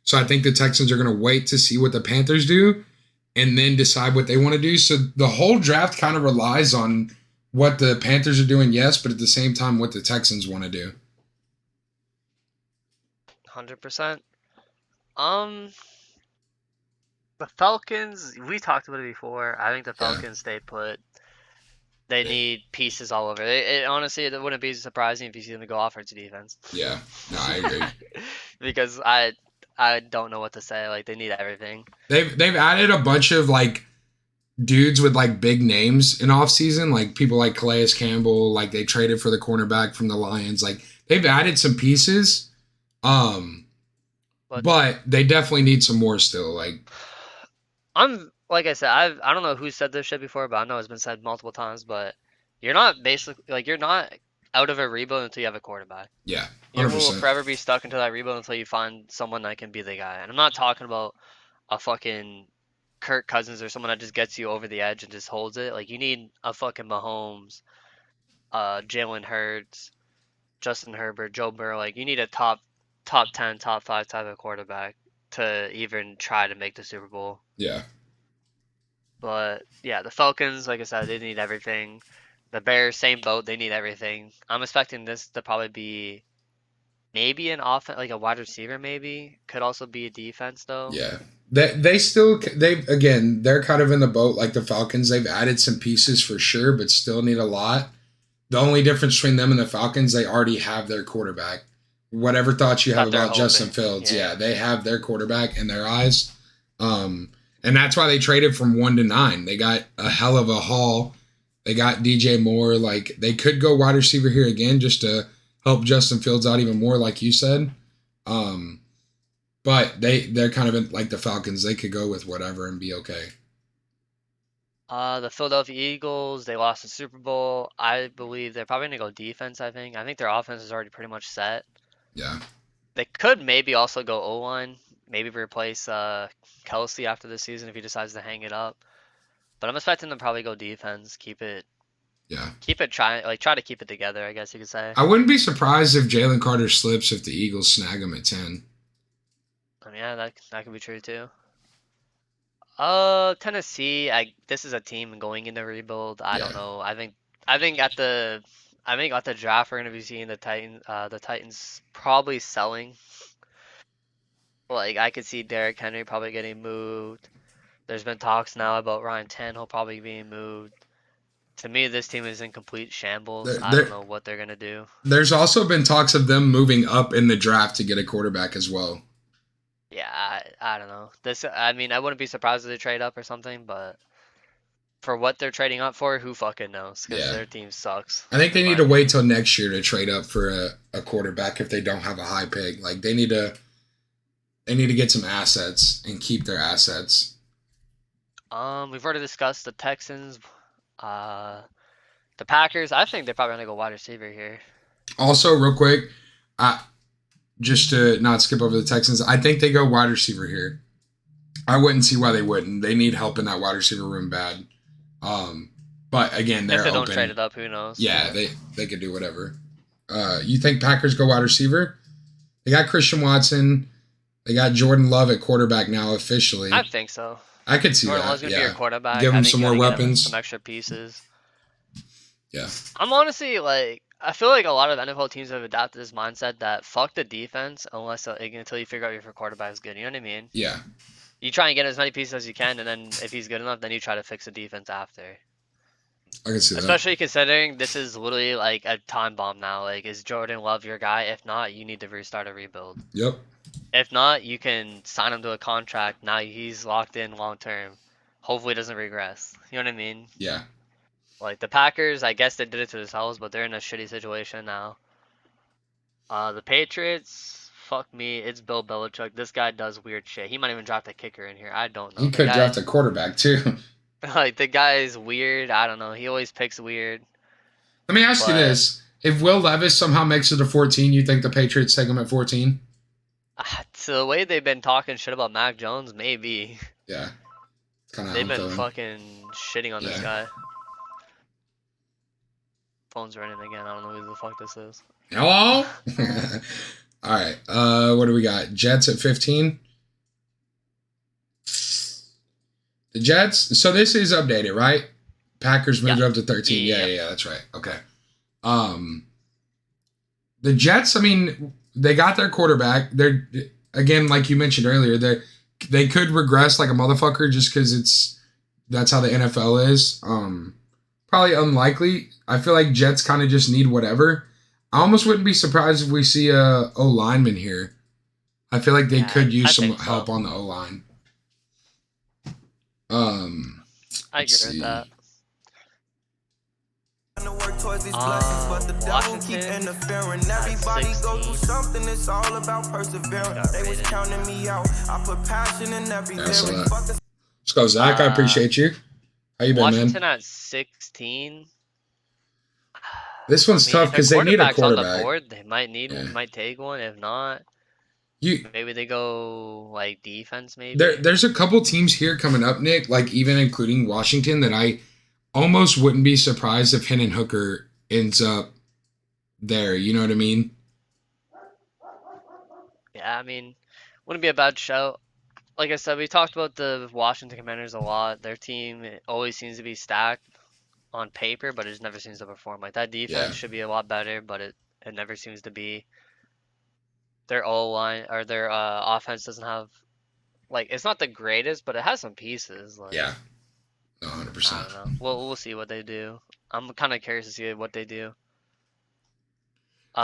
Speaker 2: So I think the Texans are going to wait to see what the Panthers do and then decide what they want to do. So the whole draft kind of relies on what the Panthers are doing, yes, but at the same time, what the Texans want to do.
Speaker 4: 100%. The Falcons, we talked about it before. I think the Falcons stay put. They need pieces all over. Honestly, it wouldn't be surprising if you see them go offense defense.
Speaker 2: Yeah, no, I agree.
Speaker 4: Because I don't know what to say. Like, they need everything.
Speaker 2: They've added a bunch of like dudes with like big names in offseason, like people like Calais Campbell, like they traded for the cornerback from the Lions. Like they've added some pieces. But they definitely need some more still. Like
Speaker 5: like I said, I don't know who said this shit before, but I know it's been said multiple times, but you're not basically like you're not out of a rebuild until you have a quarterback.
Speaker 2: yeah,
Speaker 5: You
Speaker 2: 100%.
Speaker 5: will forever be stuck into that rebuild until you find someone that can be the guy. And I'm not talking about a fucking Kirk Cousins or someone that just gets you over the edge and just holds it. Like you need a fucking Mahomes, Jalen Hurts, Justin Herbert, Joe Burrow. Like you need a top 10, top 5 type of quarterback to even try to make the Super Bowl.
Speaker 2: Yeah.
Speaker 5: But yeah, the Falcons, like I said, they need everything. The Bears, same boat, they need everything. I'm expecting this to probably be maybe an offense, like a wide receiver, maybe. Could also be a defense, though.
Speaker 2: Yeah. They're kind of in the boat like the Falcons. They've added some pieces for sure, but still need a lot. The only difference between them and the Falcons, they already have their quarterback. Whatever thoughts you have about Justin Fields, yeah, they have their quarterback in their eyes. And that's why they traded from 1 to 9. They got a hell of a haul. They got DJ Moore. Like, they could go wide receiver here again just to help Justin Fields out even more, like you said. But they're kind of like the Falcons. They could go with whatever and be okay.
Speaker 5: The Philadelphia Eagles, they lost the Super Bowl. I believe they're probably going to go defense, I think. I think their offense is already pretty much set.
Speaker 2: Yeah.
Speaker 5: They could maybe also go O-line. Maybe replace Kelsey after this season if he decides to hang it up. But I'm expecting them to probably go defense. Try to keep it together, I guess you could say.
Speaker 2: I wouldn't be surprised if Jalen Carter slips if the Eagles snag him at 10.
Speaker 5: I mean, yeah, that could be true too. Tennessee, this is a team going into rebuild. I don't know. I think at the draft we're gonna be seeing the Titans probably selling. Like I could see Derrick Henry probably getting moved. There's been talks now about Ryan Tannehill probably being moved. To me, this team is in complete shambles. I don't know what they're gonna do.
Speaker 2: There's also been talks of them moving up in the draft to get a quarterback as well.
Speaker 5: Yeah, I don't know. I mean, I wouldn't be surprised if they trade up or something, but for what they're trading up for, who fucking knows? Because their team sucks.
Speaker 2: I think they need to wait till next year to trade up for a quarterback if they don't have a high pick. Like they need to get some assets and keep their assets.
Speaker 5: We've already discussed the Texans, the Packers. I think they're probably gonna go wide receiver here.
Speaker 2: Also, real quick, just to not skip over the Texans, I think they go wide receiver here. I wouldn't see why they wouldn't. They need help in that wide receiver room bad. But again, they're
Speaker 5: if they
Speaker 2: open.
Speaker 5: don't trade it up, who knows?
Speaker 2: Yeah, they could do whatever. You think Packers go wide receiver? They got Christian Watson. They got Jordan Love at quarterback now officially.
Speaker 5: I think so.
Speaker 2: I could see
Speaker 5: Jordan
Speaker 2: that.
Speaker 5: Love's gonna be your quarterback.
Speaker 2: Give him some more weapons.
Speaker 5: Some extra pieces.
Speaker 2: Yeah.
Speaker 5: I'm honestly like, I feel like a lot of NFL teams have adopted this mindset that fuck the defense until you figure out if your quarterback is good. You know what I mean?
Speaker 2: Yeah.
Speaker 5: You try and get as many pieces as you can, and then if he's good enough, then you try to fix the defense after.
Speaker 2: I can see that.
Speaker 5: Especially considering this is literally like a time bomb now. Like, is Jordan Love your guy? If not, you need to restart a rebuild.
Speaker 2: Yep.
Speaker 5: If not, you can sign him to a contract. Now he's locked in long term. Hopefully, it doesn't regress. You know what I mean?
Speaker 2: Yeah.
Speaker 5: Like the Packers, I guess they did it to themselves, but they're in a shitty situation now. The Patriots, fuck me, it's Bill Belichick. This guy does weird shit. He might even draft a kicker in here. I don't know.
Speaker 2: He could draft a quarterback too.
Speaker 5: Like the guy is weird. I don't know. He always picks weird.
Speaker 2: Let me ask you this: if Will Levis somehow makes it to 14, you think the Patriots take him at 14?
Speaker 5: So the way they've been talking shit about Mac Jones, maybe.
Speaker 2: Yeah.
Speaker 5: They've been fucking shitting on this guy. Phone's ringing again. I don't know who the fuck this is.
Speaker 2: Hello? All right. What do we got? Jets at 15? The Jets. So this is updated, right? Packers moved up to 13. Yeah, that's right. Okay. The Jets, I mean, they got their quarterback. They're, again, like you mentioned earlier, they could regress like a motherfucker just because that's how the NFL is. Probably unlikely. I feel like Jets kind of just need whatever. I almost wouldn't be surprised if we see a O-lineman here. I feel like they could use some help on the O-line.
Speaker 4: I
Speaker 2: Let's
Speaker 4: agree with
Speaker 2: see.
Speaker 4: that. Washington
Speaker 6: Everybody go through
Speaker 4: 16.
Speaker 6: something, it's all about perseverance.
Speaker 4: Got
Speaker 6: They was
Speaker 4: rated.
Speaker 6: counting me out. I put passion in every
Speaker 2: Yeah, I saw
Speaker 6: lyric.
Speaker 2: that.
Speaker 6: Fuck the
Speaker 2: Let's go, Zach. I appreciate you. How you been,
Speaker 4: Washington
Speaker 2: man?
Speaker 4: at 16.
Speaker 2: This
Speaker 4: I
Speaker 2: one's
Speaker 4: mean,
Speaker 2: tough
Speaker 4: if their
Speaker 2: because they need a
Speaker 4: quarterback's on the
Speaker 2: quarterback.
Speaker 4: board, they might need
Speaker 2: Yeah.
Speaker 4: might take one. If not,
Speaker 2: You
Speaker 4: maybe they go like defense. Maybe.
Speaker 2: there's a couple teams here coming up, Nick, like even including Washington, that I almost wouldn't be surprised if Hendon Hooker ends up there. You know what I mean?
Speaker 4: Yeah, I mean, wouldn't be a bad shout. Like I said, we talked about the Washington Commanders a lot. Their team always seems to be stacked on paper, but it just never seems to perform. Like that defense
Speaker 2: Yeah.
Speaker 4: should be a lot better, but it never seems to be. Their O line or their offense doesn't have like it's not the greatest, but it has some pieces. Like
Speaker 2: Yeah.
Speaker 4: I
Speaker 2: 100%.
Speaker 4: don't know. We'll see what they do. I'm kind of curious to see what they do.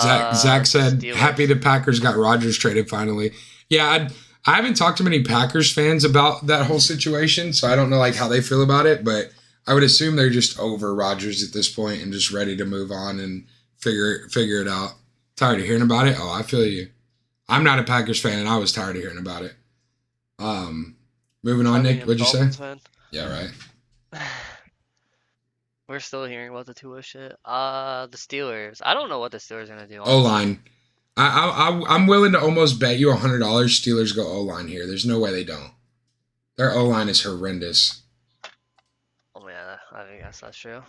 Speaker 2: Zach said,
Speaker 4: Steelers.
Speaker 2: happy the Packers got Rodgers traded finally. Yeah, I haven't talked to many Packers fans about that whole situation, so I don't know like how they feel about it, but I would assume they're just over Rodgers at this point and just ready to move on and figure it out. Tired of hearing about it? Oh, I feel you. I'm not a Packers fan, and I was tired of hearing about it. Moving on, Nick, what'd you say?
Speaker 5: Fan.
Speaker 2: Yeah, right.
Speaker 4: We're still hearing about the Tua shit. The Steelers. I don't know what the Steelers are gonna do.
Speaker 2: O
Speaker 4: honestly.
Speaker 2: line. I'm willing to almost bet you $100 Steelers go O line here. There's no way they don't. Their O line is horrendous.
Speaker 4: Oh yeah, I guess that's true.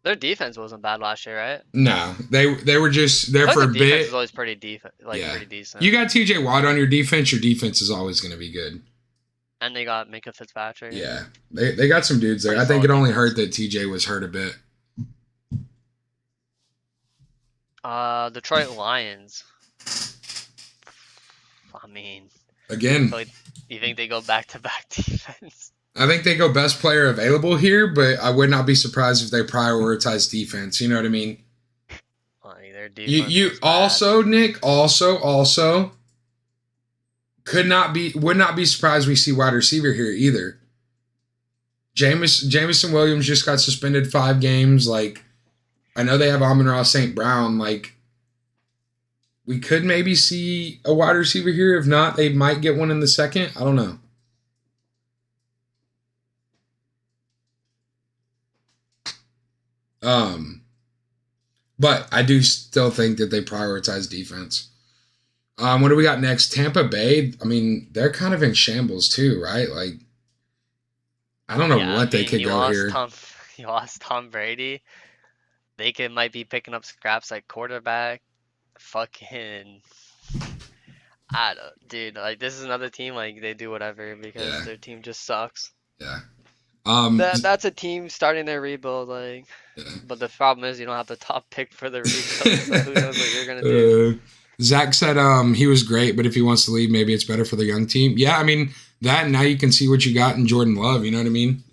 Speaker 4: Their defense wasn't bad last year, right?
Speaker 2: No, they were just there
Speaker 4: I
Speaker 2: for a
Speaker 4: thought the defense
Speaker 2: bit.
Speaker 4: is always pretty
Speaker 2: Yeah.
Speaker 4: pretty decent.
Speaker 2: You got TJ Watt on your defense. Your defense is always going to be good.
Speaker 4: And they got Minka Fitzpatrick.
Speaker 2: Yeah, they got some dudes there.
Speaker 4: Pretty
Speaker 2: I think it
Speaker 4: solid
Speaker 2: only
Speaker 4: defense.
Speaker 2: hurt that TJ was hurt a bit.
Speaker 4: Detroit Lions. I mean,
Speaker 2: Again,
Speaker 4: so you think they go back to back defense?
Speaker 2: I think they go best player available here, but I would not be surprised if they prioritize defense. You know what I mean?
Speaker 4: Like their defense.
Speaker 2: You
Speaker 4: was bad.
Speaker 2: also, Nick, also would not be surprised we see wide receiver here either. Jamison Williams just got suspended 5 games. Like, I know they have Amon-Ra St. Brown. Like, we could maybe see a wide receiver here. If not, they might get one in the second. I don't know. But I do still think that they prioritize defense. What do we got next? Tampa Bay. I mean, they're kind of in shambles too, right? Like, I don't know
Speaker 4: Yeah,
Speaker 2: what
Speaker 4: I
Speaker 2: they
Speaker 4: mean,
Speaker 2: could
Speaker 4: you
Speaker 2: go
Speaker 4: lost
Speaker 2: here.
Speaker 4: You lost Tom Brady. They might be picking up scraps like quarterback. Fucking, I don't, dude. Like this is another team. Like they do whatever because
Speaker 2: Yeah.
Speaker 4: their team just sucks.
Speaker 2: Yeah.
Speaker 5: That's a team starting their rebuild, like.
Speaker 2: Yeah.
Speaker 4: But the problem is you don't have the top pick for the rebuild. So who knows what you're gonna do?
Speaker 2: Zach said he was great, but if he wants to leave, maybe it's better for the young team. Yeah, I mean, that now you can see what you got in Jordan Love, you know what I mean?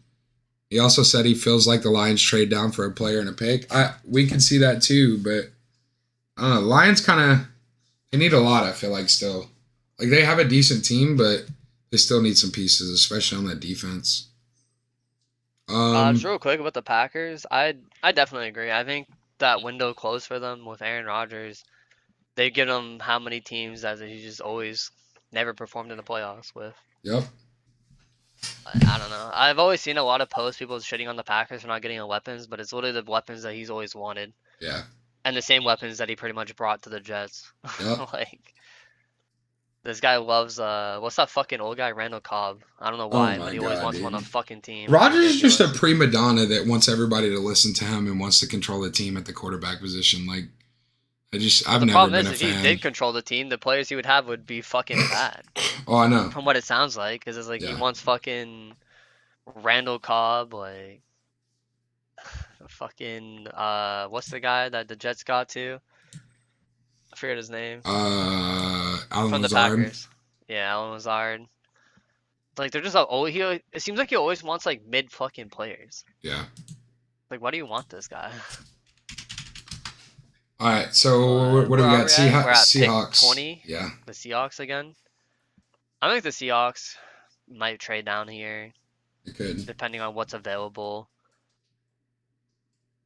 Speaker 2: He also said he feels like the Lions trade down for a player and a pick. We can see that too, but I don't know. Lions they need a lot, I feel like, still. Like, they have a decent team, but they still need some pieces, especially on that defense.
Speaker 4: Just real quick about the Packers, I definitely agree. I think that window closed for them with Aaron Rodgers. They give them how many teams that he just always never performed in the playoffs with.
Speaker 2: Yep.
Speaker 4: I don't know. I've always seen a lot of posts, people shitting on the Packers for not getting the weapons, but it's literally the weapons that he's always wanted.
Speaker 2: Yeah.
Speaker 4: And the same weapons that he pretty much brought to the Jets.
Speaker 2: Yep.
Speaker 4: Like, this guy loves, what's that fucking old guy, Randall Cobb? I don't know why,
Speaker 2: my
Speaker 4: but he always
Speaker 2: God,
Speaker 4: wants him on a
Speaker 2: dude.
Speaker 4: fucking team.
Speaker 2: Rodgers is just a
Speaker 4: Ridiculous.
Speaker 2: prima donna that wants everybody to listen to him and wants to control the team at the quarterback position. Like, I've
Speaker 4: The
Speaker 2: never
Speaker 4: problem
Speaker 2: been
Speaker 4: is,
Speaker 2: a
Speaker 4: if he
Speaker 2: fan.
Speaker 4: did control the team, the players he would have would be fucking bad.
Speaker 2: Oh, I know.
Speaker 4: From what it sounds like, because it's like he
Speaker 2: Yeah.
Speaker 4: wants fucking Randall Cobb, like fucking what's the guy that the Jets got to? I forget his name.
Speaker 2: Alan
Speaker 4: From the
Speaker 2: Lazard.
Speaker 4: Packers. Yeah, Alan Lazard. Like they're just it seems like he always wants like mid fucking players.
Speaker 2: Yeah.
Speaker 4: Like, why do you want this guy?
Speaker 2: All right. So what do we
Speaker 4: where are
Speaker 2: got?
Speaker 4: we at? We're at pick
Speaker 2: Seahawks.
Speaker 4: 20.
Speaker 2: Yeah.
Speaker 4: The Seahawks again. I think the Seahawks might trade down here.
Speaker 2: It could.
Speaker 4: depending on what's available.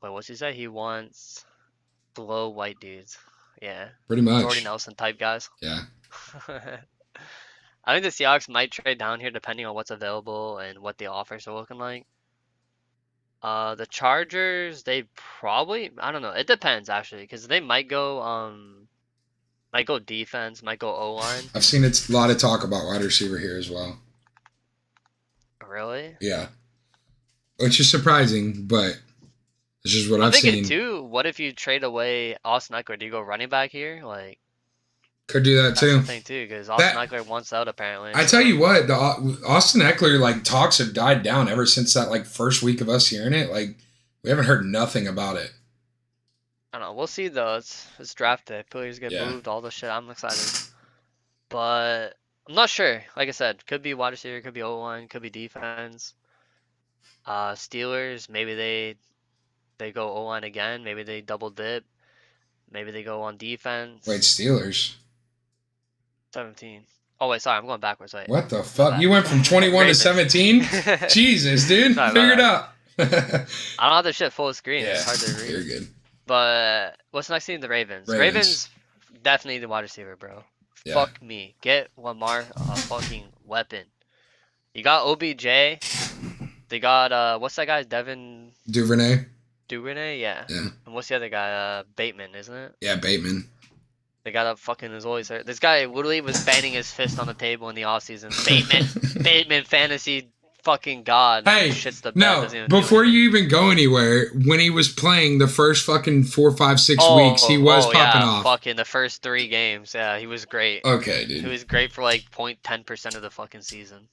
Speaker 4: Wait, what's he say? He wants slow white dudes. Yeah,
Speaker 2: Pretty much.
Speaker 4: Jordy Nelson type guys.
Speaker 2: Yeah.
Speaker 4: I think the Seahawks might trade down here depending on what's available and what the offers are looking like. The Chargers, they probably, I don't know. It depends actually, because they might go defense, might go O-line.
Speaker 2: I've seen a lot of talk about wide receiver here as well.
Speaker 4: Really?
Speaker 2: Yeah. Which is surprising, but it's just what
Speaker 4: I'm
Speaker 2: I've
Speaker 4: thinking
Speaker 2: seen.
Speaker 4: too, what if you trade away Austin Eckler? Do you go running back here? Like,
Speaker 2: Could do that
Speaker 4: that's
Speaker 2: too.
Speaker 4: the thing too, because Austin Eckler wants out apparently.
Speaker 2: I tell you what, the Austin Eckler like talks have died down ever since that like first week of us hearing it. Like we haven't heard nothing about it.
Speaker 4: I don't know. We'll see though. It's draft day. Players get moved, all the shit. I'm excited, but I'm not sure. Like I said, could be wide receiver, could be O-line, could be defense. Steelers, maybe they go O-line again. Maybe they double dip. Maybe they go on defense.
Speaker 2: Wait, Steelers.
Speaker 4: 17. Oh wait, sorry, I'm going backwards. Wait.
Speaker 2: What the fuck? You went from 21 to 17? Jesus, dude.
Speaker 4: Sorry
Speaker 2: Figure it
Speaker 4: about
Speaker 2: out.
Speaker 4: I don't have the shit full screen.
Speaker 2: Yeah,
Speaker 4: It's hard to read.
Speaker 2: you're good.
Speaker 4: But what's next team? The Ravens. Ravens definitely the wide receiver, bro.
Speaker 2: Yeah.
Speaker 4: Fuck me. Get Lamar a fucking weapon. You got OBJ. They got what's that guy? Devin
Speaker 2: Duvernay?
Speaker 4: Yeah.
Speaker 2: Yeah.
Speaker 4: And what's the other guy? Bateman, isn't it?
Speaker 2: Yeah, Bateman.
Speaker 4: They got a fucking is always hurt. This guy literally was banging his fist on the table in the offseason. Bateman fantasy fucking god.
Speaker 2: Hey,
Speaker 4: shits the bed.
Speaker 2: no,
Speaker 4: Doesn't even do
Speaker 2: before
Speaker 4: anything.
Speaker 2: you even go anywhere, when he was playing the first fucking 4, 5, 6 weeks, he was popping off.
Speaker 4: Fucking the first 3 games. Yeah, he was great.
Speaker 2: Okay, dude.
Speaker 4: He was great for like 0.10% of the fucking season.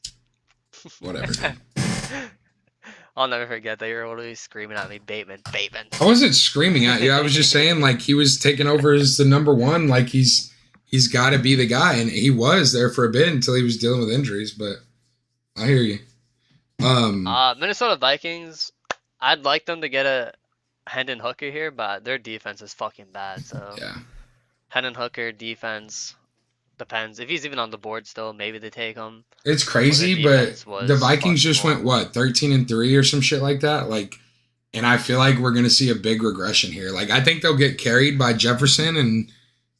Speaker 2: Whatever, dude.
Speaker 4: I'll never forget that you were literally screaming at me, Bateman.
Speaker 2: I wasn't screaming at you. I was just saying, like, he was taking over as the number one. Like, he's got to be the guy. And he was there for a bit until he was dealing with injuries. But I hear you.
Speaker 4: Minnesota Vikings, I'd like them to get a Hendon Hooker here, but their defense is fucking bad. So
Speaker 2: yeah.
Speaker 4: Hendon Hooker defense depends. If he's even on the board still, maybe they take him.
Speaker 2: It's crazy, but the Vikings just went, what, 13-3 or some shit like that? Like, and I feel like we're going to see a big regression here. Like, I think they'll get carried by Jefferson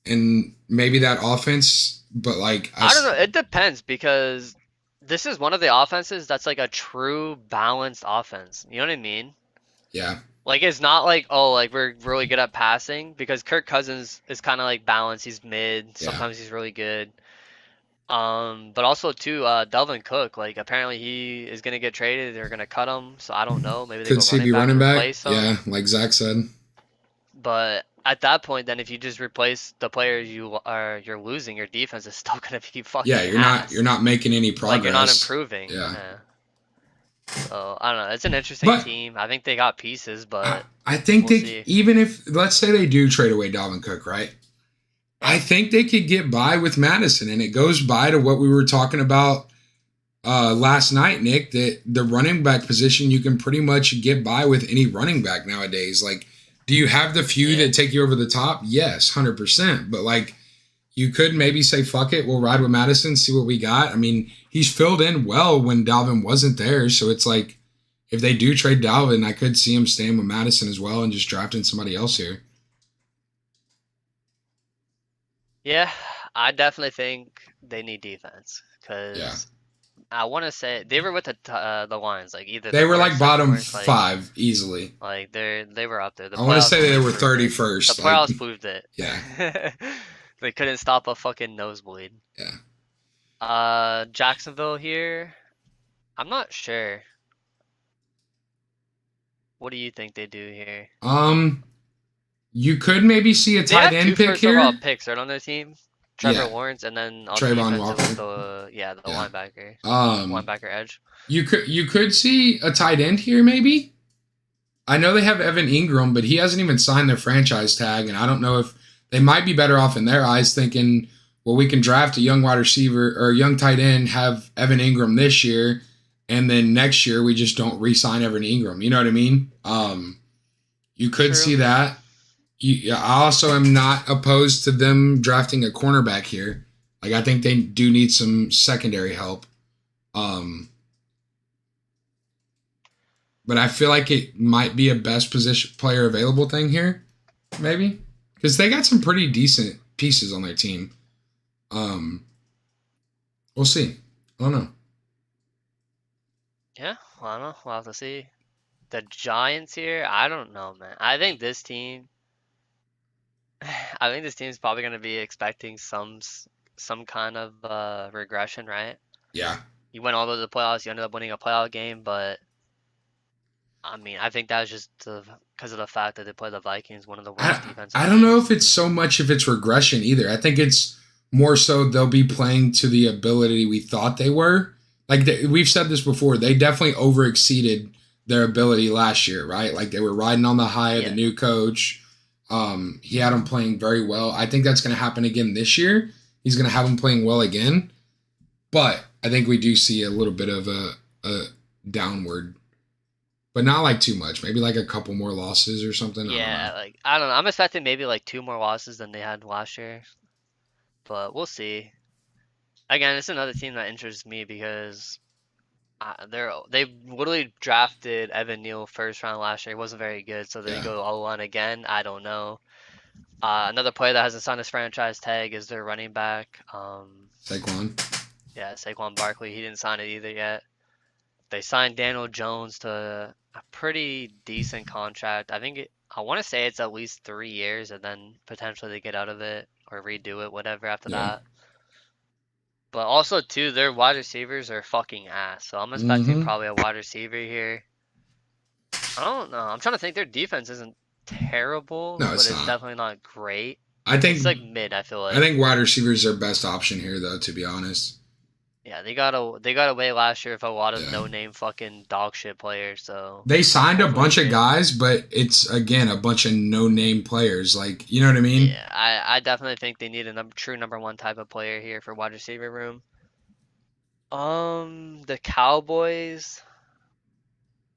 Speaker 2: and maybe that offense, but like...
Speaker 4: I don't know. It depends because this is one of the offenses that's like a true balanced offense. You know what I mean?
Speaker 2: Yeah.
Speaker 4: Like, it's not like, oh, like, we're really good at passing because Kirk Cousins is kind of like balanced. He's mid. Sometimes he's really good. But also, too, Delvin Cook, like, apparently he is going to get traded. They're going to cut him. So I don't know. Maybe they
Speaker 2: could
Speaker 4: go
Speaker 2: CB running back.
Speaker 4: Replace him.
Speaker 2: Yeah, like Zach said.
Speaker 4: But at that point, then if you just replace the players you're losing, your defense is still going to be fucking
Speaker 2: you're not making any progress.
Speaker 4: Like, you're not improving.
Speaker 2: Yeah.
Speaker 4: So, I don't know. It's an interesting team. I think they got pieces, but
Speaker 2: I think even if, let's say they do trade away Dalvin Cook, right? I think they could get by with Madison, and it goes by to what we were talking about last night, Nick, that the running back position, you can pretty much get by with any running back nowadays. Like, do you have the few that take you over the top? Yes, 100%. But, like, you could maybe say, fuck it, we'll ride with Madison, see what we got. I mean, he's filled in well when Dalvin wasn't there. So it's like, if they do trade Dalvin, I could see him staying with Madison as well and just drafting somebody else here.
Speaker 4: Yeah, I definitely think they need defense because I want to say they were with the Lions, like either
Speaker 2: they were like bottom
Speaker 4: worst,
Speaker 2: 5 easily.
Speaker 4: Like they were up there.
Speaker 2: I want to say they were 31st.
Speaker 4: The playoffs proved it.
Speaker 2: Yeah.
Speaker 4: They couldn't stop a fucking nosebleed.
Speaker 2: Yeah.
Speaker 4: Jacksonville here. I'm not sure. What do you think they do here?
Speaker 2: You could maybe see a tight end pick here.
Speaker 4: They have 2 first-overall picks right on their team. Trevor Lawrence and then on
Speaker 2: Trayvon
Speaker 4: defense
Speaker 2: Walker.
Speaker 4: the linebacker. Linebacker edge.
Speaker 2: You could see a tight end here maybe. I know they have Evan Ingram, but he hasn't even signed their franchise tag, and I don't know if they might be better off in their eyes thinking, well, we can draft a young wide receiver or a young tight end, have Evan Ingram this year, and then next year we just don't re-sign Evan Ingram. You know what I mean? You could see that. I also am not opposed to them drafting a cornerback here. Like, I think they do need some secondary help. but I feel like it might be a best position player available thing here, maybe, because they got some pretty decent pieces on their team. We'll see. I don't know.
Speaker 4: Yeah, well, I don't know. We'll have to see. The Giants here, I don't know, man. I think this team is probably going to be expecting some kind of regression, right?
Speaker 2: Yeah.
Speaker 4: You went all the way to the playoffs, you ended up winning a playoff game, but I mean, I think that was just because of the fact that they play the Vikings, one of the worst defenses.
Speaker 2: I don't know if it's so much if it's regression either. I think it's more so they'll be playing to the ability we thought they were. Like we've said this before, they definitely overexceeded their ability last year, right? Like they were riding on the high of the new coach. He had them playing very well. I think that's going to happen again this year. He's going to have them playing well again. But I think we do see a little bit of a downward, but not like too much. Maybe like a couple more losses or something.
Speaker 4: Yeah, I don't know. I'm expecting maybe like 2 more losses than they had last year, but we'll see. Again, it's another team that interests me because they literally drafted Evan Neal first round last year. He wasn't very good, so they go O-line again. I don't know. Another player that hasn't signed his franchise tag is their running back.
Speaker 2: Saquon.
Speaker 4: Yeah, Saquon Barkley. He didn't sign it either yet. They signed Daniel Jones to a pretty decent contract. I want to say it's at least 3 years, and then potentially they get out of it or redo it, whatever after that. But also, too, their wide receivers are fucking ass. So I'm expecting probably a wide receiver here. I don't know. I'm trying to think. Their defense isn't terrible, but it's definitely not great.
Speaker 2: I think
Speaker 4: it's like mid, I feel like.
Speaker 2: I think wide receiver is their best option here, though, to be honest.
Speaker 4: Yeah, they got away last year with a lot of no-name fucking dog shit players. So
Speaker 2: they signed a bunch of guys, but it's again a bunch of no-name players. Like, you know what I mean?
Speaker 4: Yeah, I definitely think they need a true number one type of player here for wide receiver room. The Cowboys.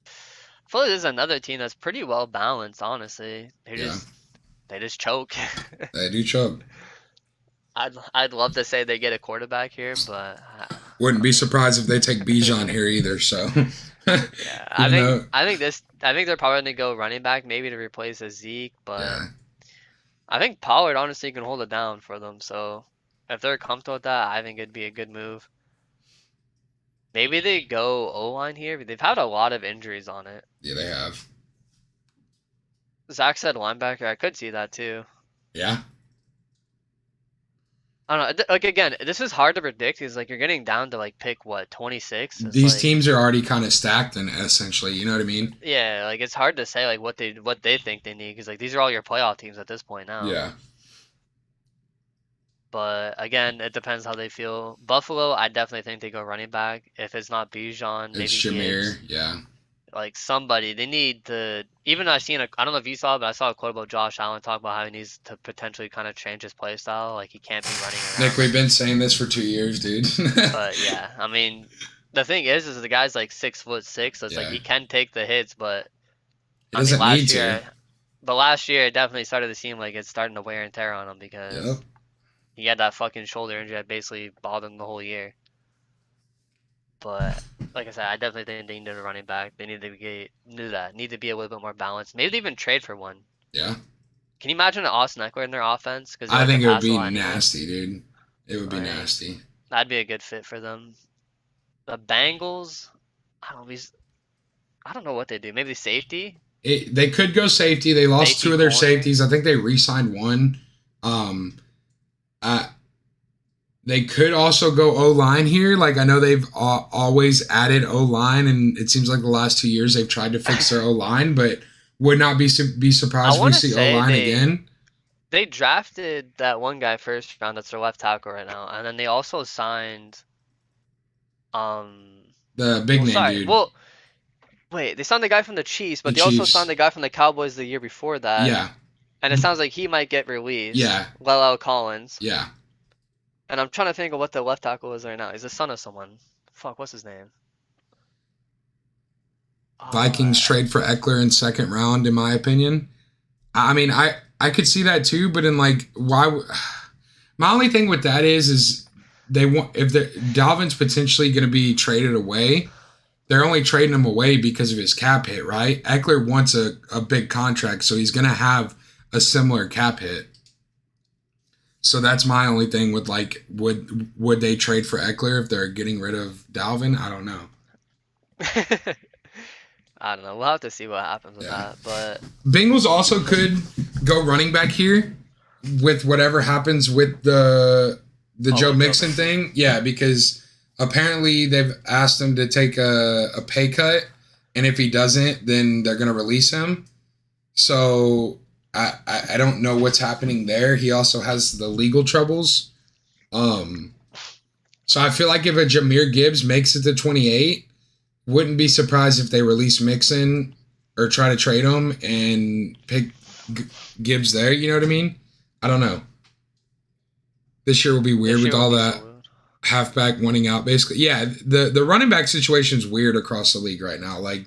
Speaker 4: I feel like this is another team that's pretty well balanced. Honestly, they just choke.
Speaker 2: They do choke.
Speaker 4: I'd love to say they get a quarterback here, but
Speaker 2: wouldn't be surprised if they take Bijan here either. So
Speaker 4: yeah, I think they're probably gonna go running back maybe to replace a Zeke, but I think Pollard honestly can hold it down for them. So if they're comfortable with that, I think it'd be a good move. Maybe they go O-line here, but they've had a lot of injuries on it.
Speaker 2: Yeah, they have.
Speaker 4: Zach said linebacker. I could see that too.
Speaker 2: Yeah.
Speaker 4: I don't know. Like again, this is hard to predict because like you're getting down to like pick what 26.
Speaker 2: These teams are already kind of stacked, and essentially, you know what I mean?
Speaker 4: Yeah, like it's hard to say like what they think they need because like these are all your playoff teams at this point now.
Speaker 2: Yeah.
Speaker 4: But again, it depends how they feel. Buffalo, I definitely think they go running back. If it's not Bijan, maybe
Speaker 2: it's Shamir.
Speaker 4: Gibbs.
Speaker 2: Yeah.
Speaker 4: Like somebody, they need to. Even I don't know if you saw it, but I saw a quote about Josh Allen talk about how he needs to potentially kind of change his play style. Like he can't be running around.
Speaker 2: Nick, we've been saying this for 2 years, dude.
Speaker 4: But yeah, I mean, the thing is the guy's like 6'6", so it's like he can take the hits, but
Speaker 2: he doesn't need to.
Speaker 4: But last year, it definitely started to seem like it's starting to wear and tear on him because he had that fucking shoulder injury that basically bothered him the whole year. But like I said, I definitely think they need a running back. They need to be a little bit more balanced. Maybe they even trade for one.
Speaker 2: Yeah.
Speaker 4: Can you imagine an Austin Eckler in their offense? Cause
Speaker 2: I think it would be nasty, dude. It would be nasty.
Speaker 4: That'd be a good fit for them. The Bengals, I don't know what they do. Maybe safety.
Speaker 2: They could go safety. They lost two of their safeties. I think they re-signed one. They could also go O-line here. Like I know they've always added O-line, and it seems like the last 2 years they've tried to fix their O-line, but would not be surprised if we see O-line again.
Speaker 4: They drafted that one guy first round that's their left tackle right now, and then they also signed
Speaker 2: the big name dude.
Speaker 4: Well, wait, they signed the guy from the Chiefs, but they also signed the guy from the Cowboys the year before that.
Speaker 2: Yeah.
Speaker 4: And it sounds like he might get released.
Speaker 2: Yeah.
Speaker 4: Lelel Collins.
Speaker 2: Yeah.
Speaker 4: And I'm trying to think of what the left tackle is right now. He's the son of someone. Fuck, what's his name?
Speaker 2: Vikings trade for Eckler in second round, in my opinion. I mean, I could see that too, but in like, why? My only thing with that is they want if Dalvin's potentially going to be traded away. they're only trading him away because of his cap hit, right? Eckler wants a big contract, so he's going to have a similar cap hit. So that's my only thing with, like, would they trade for Eckler if they're getting rid of Dalvin? I don't know.
Speaker 5: I don't know. We'll have to see what happens with
Speaker 2: Yeah.
Speaker 5: that. But
Speaker 2: Bengals also could go running back here with whatever happens with the Joe Mixon thing. Yeah, because apparently they've asked him to take a pay cut, and if he doesn't, then they're going to release him. So I don't know what's happening there. He also has the legal troubles. So I feel like if a Jahmyr Gibbs makes it to 28, wouldn't be surprised if they release Mixon or try to trade him and pick Gibbs there. You know what I mean? I don't know. This year will be weird with all that halfback winning out, basically. Yeah, the running back situation is weird across the league right now. Like,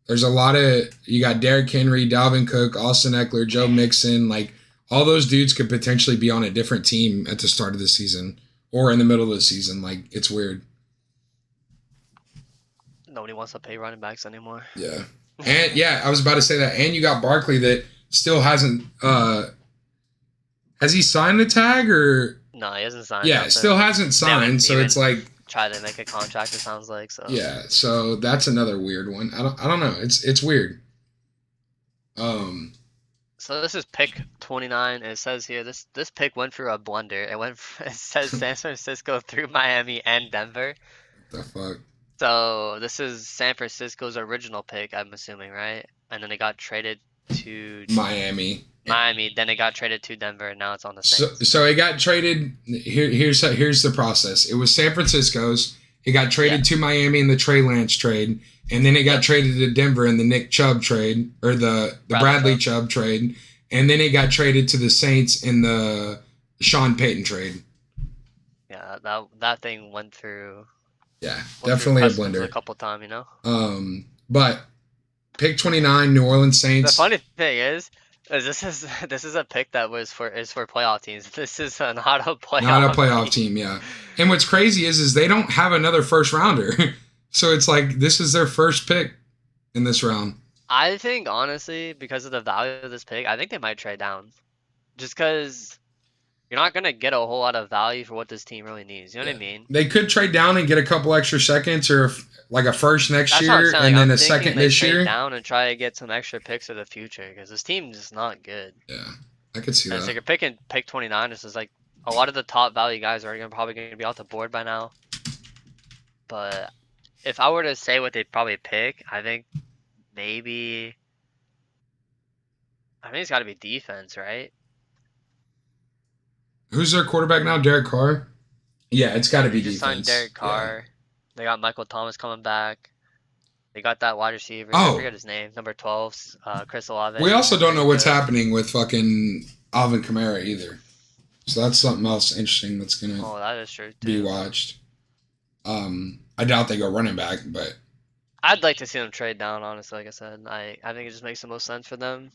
Speaker 2: there's a lot of, you got Derrick Henry, Dalvin Cook, Austin Eckler, Joe Mixon. Like, all those dudes could potentially be on a different team at the start of the season or in the middle of the season. Like, it's weird.
Speaker 5: nobody wants to pay running backs anymore.
Speaker 2: Yeah. And yeah, I was about to say that. And you got Barkley that still hasn't has he signed the tag or
Speaker 5: No, he hasn't signed.
Speaker 2: yeah,
Speaker 5: nothing.
Speaker 2: still hasn't signed, so it's like
Speaker 5: Try to make a contract, it sounds like. So
Speaker 2: yeah, so that's another weird one. I don't know. It's weird.
Speaker 5: So this is pick 29. It says here this pick went through a blender. It says San Francisco through Miami and Denver.
Speaker 2: The fuck?
Speaker 5: So this is San Francisco's original pick, I'm assuming, right? And then it got traded to
Speaker 2: Miami.
Speaker 5: Then it got traded to Denver, and now it's on the Saints.
Speaker 2: So it got traded. Here's the process. It was San Francisco's. It got traded to Miami in the Trey Lance trade, and then it got traded to Denver in the Nick Chubb trade, or the Bradley Chubb trade, and then it got traded to the Saints in the Sean Payton trade.
Speaker 5: Yeah, that thing went through.
Speaker 2: Yeah,
Speaker 5: went
Speaker 2: definitely a
Speaker 5: through customs
Speaker 2: blender.
Speaker 5: a couple times, you know.
Speaker 2: But pick 29, New Orleans Saints.
Speaker 5: The funny thing is this is a pick that is for playoff teams. This is not a playoff.
Speaker 2: Not a playoff team, yeah. And what's crazy is they don't have another first rounder. So it's like this is their first pick in this round.
Speaker 5: I think honestly, because of the value of this pick, I think they might trade down. Just because you're not gonna get a whole lot of value for what this team really needs. You know what I mean?
Speaker 2: They could trade down and get a couple extra seconds or like a first next
Speaker 5: That's what I'm
Speaker 2: year
Speaker 5: saying.
Speaker 2: and then
Speaker 5: I'm
Speaker 2: a
Speaker 5: thinking
Speaker 2: second
Speaker 5: they
Speaker 2: this
Speaker 5: trade
Speaker 2: year.
Speaker 5: down and try to get some extra picks for the future because this team is not good.
Speaker 2: Yeah, I could see
Speaker 5: And
Speaker 2: that.
Speaker 5: so you're picking pick 29. This is like a lot of the top value guys are probably gonna be off the board by now. But if I were to say what they'd probably pick, I think maybe. I think it's got to be defense, right?
Speaker 2: Who's their quarterback now? Derek Carr? Yeah, it's got to be
Speaker 5: They just
Speaker 2: defense.
Speaker 5: signed Derek Carr. They got Michael Thomas coming back. They got that wide receiver.
Speaker 2: Oh.
Speaker 5: I forget his name. Number 12, Chris Olave.
Speaker 2: We also don't know what's
Speaker 5: Good.
Speaker 2: happening with fucking Alvin Kamara either. So that's something else interesting that's going to
Speaker 5: Oh, that is true
Speaker 2: be
Speaker 5: too.
Speaker 2: watched. I doubt they go running back, but
Speaker 5: I'd like to see them trade down, honestly, like I said. I think it just makes the most sense for them.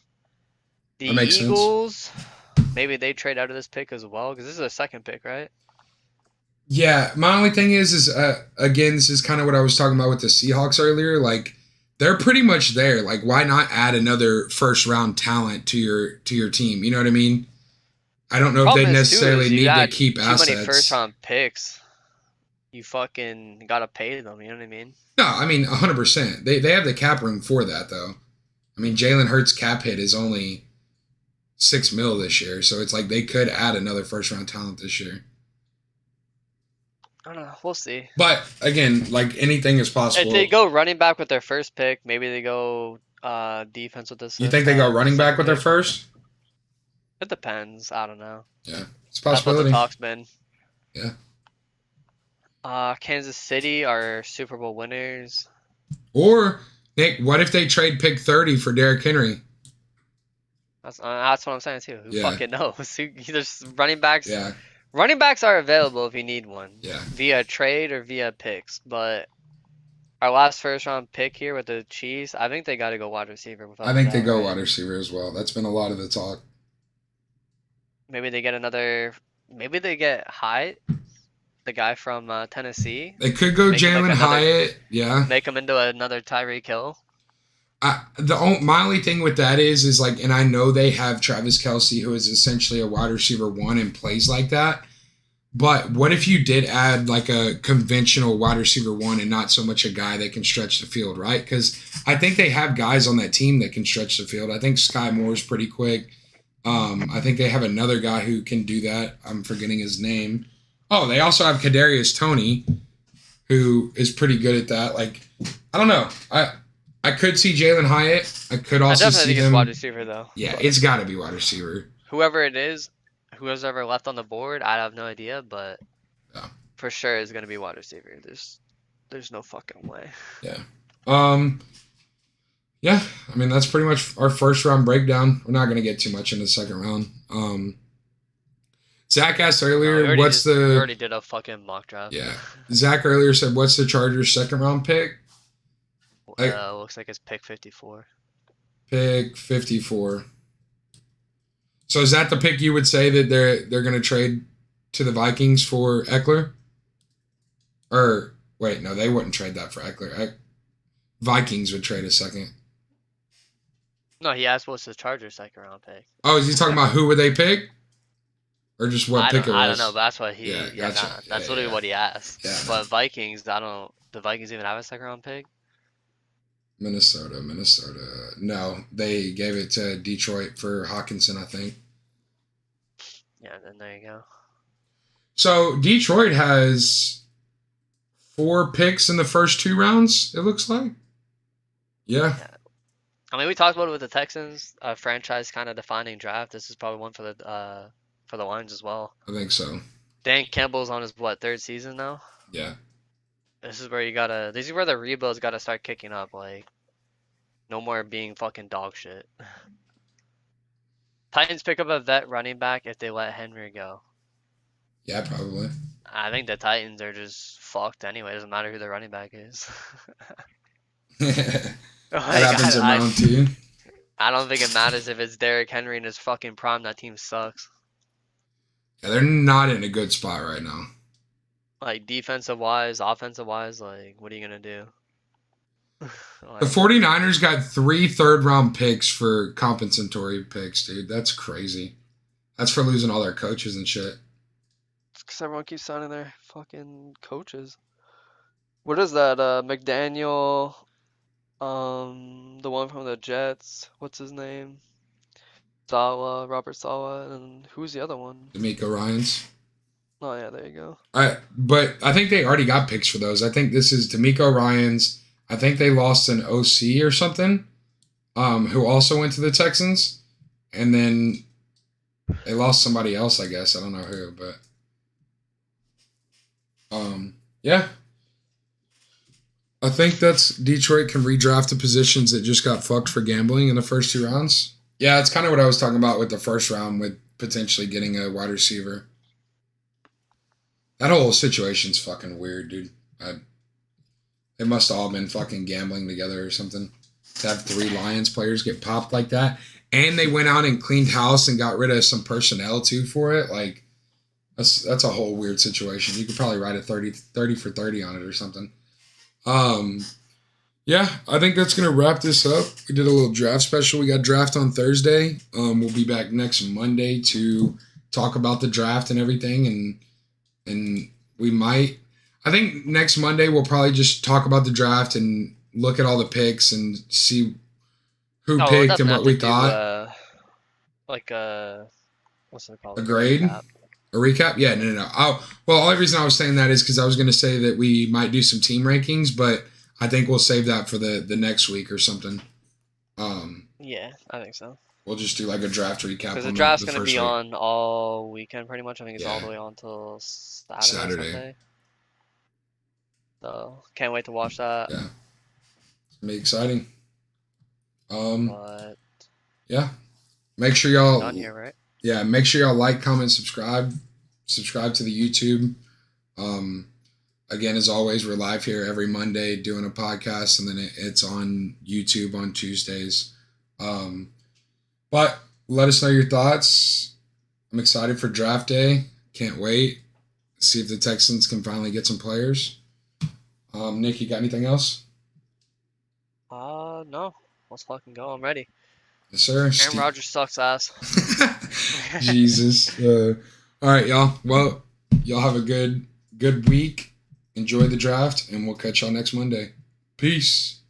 Speaker 5: The
Speaker 2: That makes sense.
Speaker 5: Eagles, maybe they trade out of this pick as well, because this is a second pick, right?
Speaker 2: yeah, my only thing is again, this is kind of what I was talking about with the Seahawks earlier. Like, they're pretty much there. Like, why not add another first round talent to your team? You know what I mean? I don't know if they
Speaker 5: Problem is, too,
Speaker 2: necessarily
Speaker 5: is you
Speaker 2: need to
Speaker 5: got
Speaker 2: keep
Speaker 5: too
Speaker 2: assets.
Speaker 5: many first round picks. You fucking gotta pay them, you know what I mean?
Speaker 2: No, I mean 100%. They have the cap room for that though. I mean, Jalen Hurts' cap hit is only $6 million this year, so it's like they could add another first round talent this year.
Speaker 5: I don't know. We'll see.
Speaker 2: But again, like anything is possible.
Speaker 5: If they go running back with their first pick, maybe they go defense with this.
Speaker 2: You think they go running back with their first?
Speaker 5: It depends. I don't know.
Speaker 2: Yeah, it's a
Speaker 5: That's what
Speaker 2: possibility.
Speaker 5: the talk's been.
Speaker 2: Yeah.
Speaker 5: Kansas City are Super Bowl winners.
Speaker 2: Or Nick, what if they trade pick 30 for Derrick Henry?
Speaker 5: That's what I'm saying too. Who
Speaker 2: Yeah.
Speaker 5: fucking knows? There's running backs.
Speaker 2: Yeah,
Speaker 5: Running backs are available if you need one.
Speaker 2: yeah.
Speaker 5: Via trade or via picks. But our last first round pick here with the Chiefs, I think they got to go wide receiver.
Speaker 2: I think they go wide receiver as well. That's been a lot of the talk.
Speaker 5: Maybe they get another. Maybe they get Hyde. the guy from Tennessee.
Speaker 2: They could go
Speaker 5: Make him like
Speaker 2: Jalen
Speaker 5: another-
Speaker 2: Hyatt. Yeah.
Speaker 5: Make him into another Tyreek Hill.
Speaker 2: My only thing with that is like, and I know they have Travis Kelce, who is essentially a wide receiver 1 and plays like that. But what if you did add like a conventional wide receiver 1 and not so much a guy that can stretch the field, right? Because I think they have guys on that team that can stretch the field. I think Sky Moore's pretty quick. I think they have another guy who can do that. I'm forgetting his name. Oh, they also have Kadarius Toney, who is pretty good at that. Like, I don't know. I could see Jalen Hyatt. I could also see
Speaker 5: think it's
Speaker 2: him.
Speaker 5: wide receiver though.
Speaker 2: Yeah, it's got to be wide receiver.
Speaker 5: Whoever it is, whoever's ever left on the board, I have no idea, but
Speaker 2: Yeah.
Speaker 5: for sure it's gonna be wide receiver. There's no fucking way.
Speaker 2: Yeah. Yeah, I mean, that's pretty much our first round breakdown. We're not going to get too much in the second round. Zach asked earlier,
Speaker 5: we
Speaker 2: what's the...
Speaker 5: already did a fucking mock draft.
Speaker 2: Yeah. Zach earlier said, what's the Chargers second round pick?
Speaker 5: Looks like it's pick 54.
Speaker 2: Pick 54. So is that the pick you would say that they're going to trade to the Vikings for Eckler? Or, wait, no, they wouldn't trade that for Eckler. Vikings would trade a second.
Speaker 5: No, he asked what's the Chargers second round pick.
Speaker 2: Oh, is he talking about who would they pick? Or just what pick it was?
Speaker 5: I don't know, but that's what he.
Speaker 2: Yeah,
Speaker 5: Yeah,
Speaker 2: gotcha.
Speaker 5: that's literally what he asked.
Speaker 2: Yeah.
Speaker 5: But Vikings, the Vikings even have a second round pick?
Speaker 2: Minnesota. No, they gave it to Detroit for Hawkinson, I think.
Speaker 5: Yeah, then there you go.
Speaker 2: So Detroit has 4 picks in the first 2 rounds, it looks like. Yeah.
Speaker 5: I mean, we talked about it with the Texans, franchise kind of defining draft. This is probably one for the Lions as well.
Speaker 2: I think so.
Speaker 5: Dan Campbell's on his 3rd season now.
Speaker 2: Yeah.
Speaker 5: This is where the rebuild's gotta start kicking up. Like, no more being fucking dog shit. Titans pick up a vet running back if they let Henry go.
Speaker 2: Yeah, probably.
Speaker 5: I think the Titans are just fucked anyway. It doesn't matter who their running back is.
Speaker 2: That
Speaker 5: Like,
Speaker 2: happens in round 2.
Speaker 5: I don't think it matters if it's Derrick Henry in his fucking prime. That team sucks.
Speaker 2: Yeah, they're not in a good spot right now.
Speaker 5: Like, defensive wise, offensive wise, like, what are you gonna do? Like,
Speaker 2: The 49ers got 3 third-round picks for compensatory picks, dude. That's crazy. That's for losing all their coaches and shit.
Speaker 5: because everyone keeps signing their fucking coaches. What is that? McDaniel, the one from the Jets. What's his name? Robert Saleh, and who's the other one?
Speaker 2: D'Amico Ryans.
Speaker 5: Oh yeah, there you go.
Speaker 2: But I think they already got picks for those. I think this is D'Amico Ryans. I think they lost an OC or something, who also went to the Texans, and then they lost somebody else. I guess I don't know who, but yeah. I think that's Detroit can redraft the positions that just got fucked for gambling in the first 2 rounds. Yeah, it's kind of what I was talking about with the first round with potentially getting a wide receiver. That whole situation's fucking weird, dude. They must have all been fucking gambling together or something. To have 3 Lions players get popped like that. And they went out and cleaned house and got rid of some personnel too for it. Like, that's a whole weird situation. You could probably write a 30 for 30 on it or something. Yeah, I think that's going to wrap this up. We did a little draft special. We got draft on Thursday. We'll be back next Monday to talk about the draft and everything. And we might, I think next Monday we'll probably just talk about the draft and look at all the picks and see who picked and what we thought.
Speaker 5: What's it called?
Speaker 2: A grade? A recap? Yeah, no. Well, the only reason I was saying that is because I was going to say that we might do some team rankings, but I think we'll save that for the next week or something.
Speaker 5: Yeah, I think so.
Speaker 2: We'll just do like a draft recap.
Speaker 5: Because the draft's going to be on all weekend pretty much. I think it's all the way on till Saturday. Sunday. So, can't wait to watch that.
Speaker 2: Yeah. It's going to be exciting.
Speaker 5: But
Speaker 2: yeah. Make sure y'all...
Speaker 5: done here, right?
Speaker 2: Yeah, make sure y'all like, comment, subscribe. Subscribe to the YouTube. Again, as always, we're live here every Monday doing a podcast, and then it's on YouTube on Tuesdays. But let us know your thoughts. I'm excited for draft day. Can't wait. see if the Texans can finally get some players. Nick, you got anything else?
Speaker 5: No. Let's fucking go. I'm ready.
Speaker 2: Yes, sir.
Speaker 5: Aaron Rodgers sucks ass.
Speaker 2: Jesus. All right, y'all. Well, y'all have a good week. Enjoy the draft, and we'll catch y'all next Monday. Peace.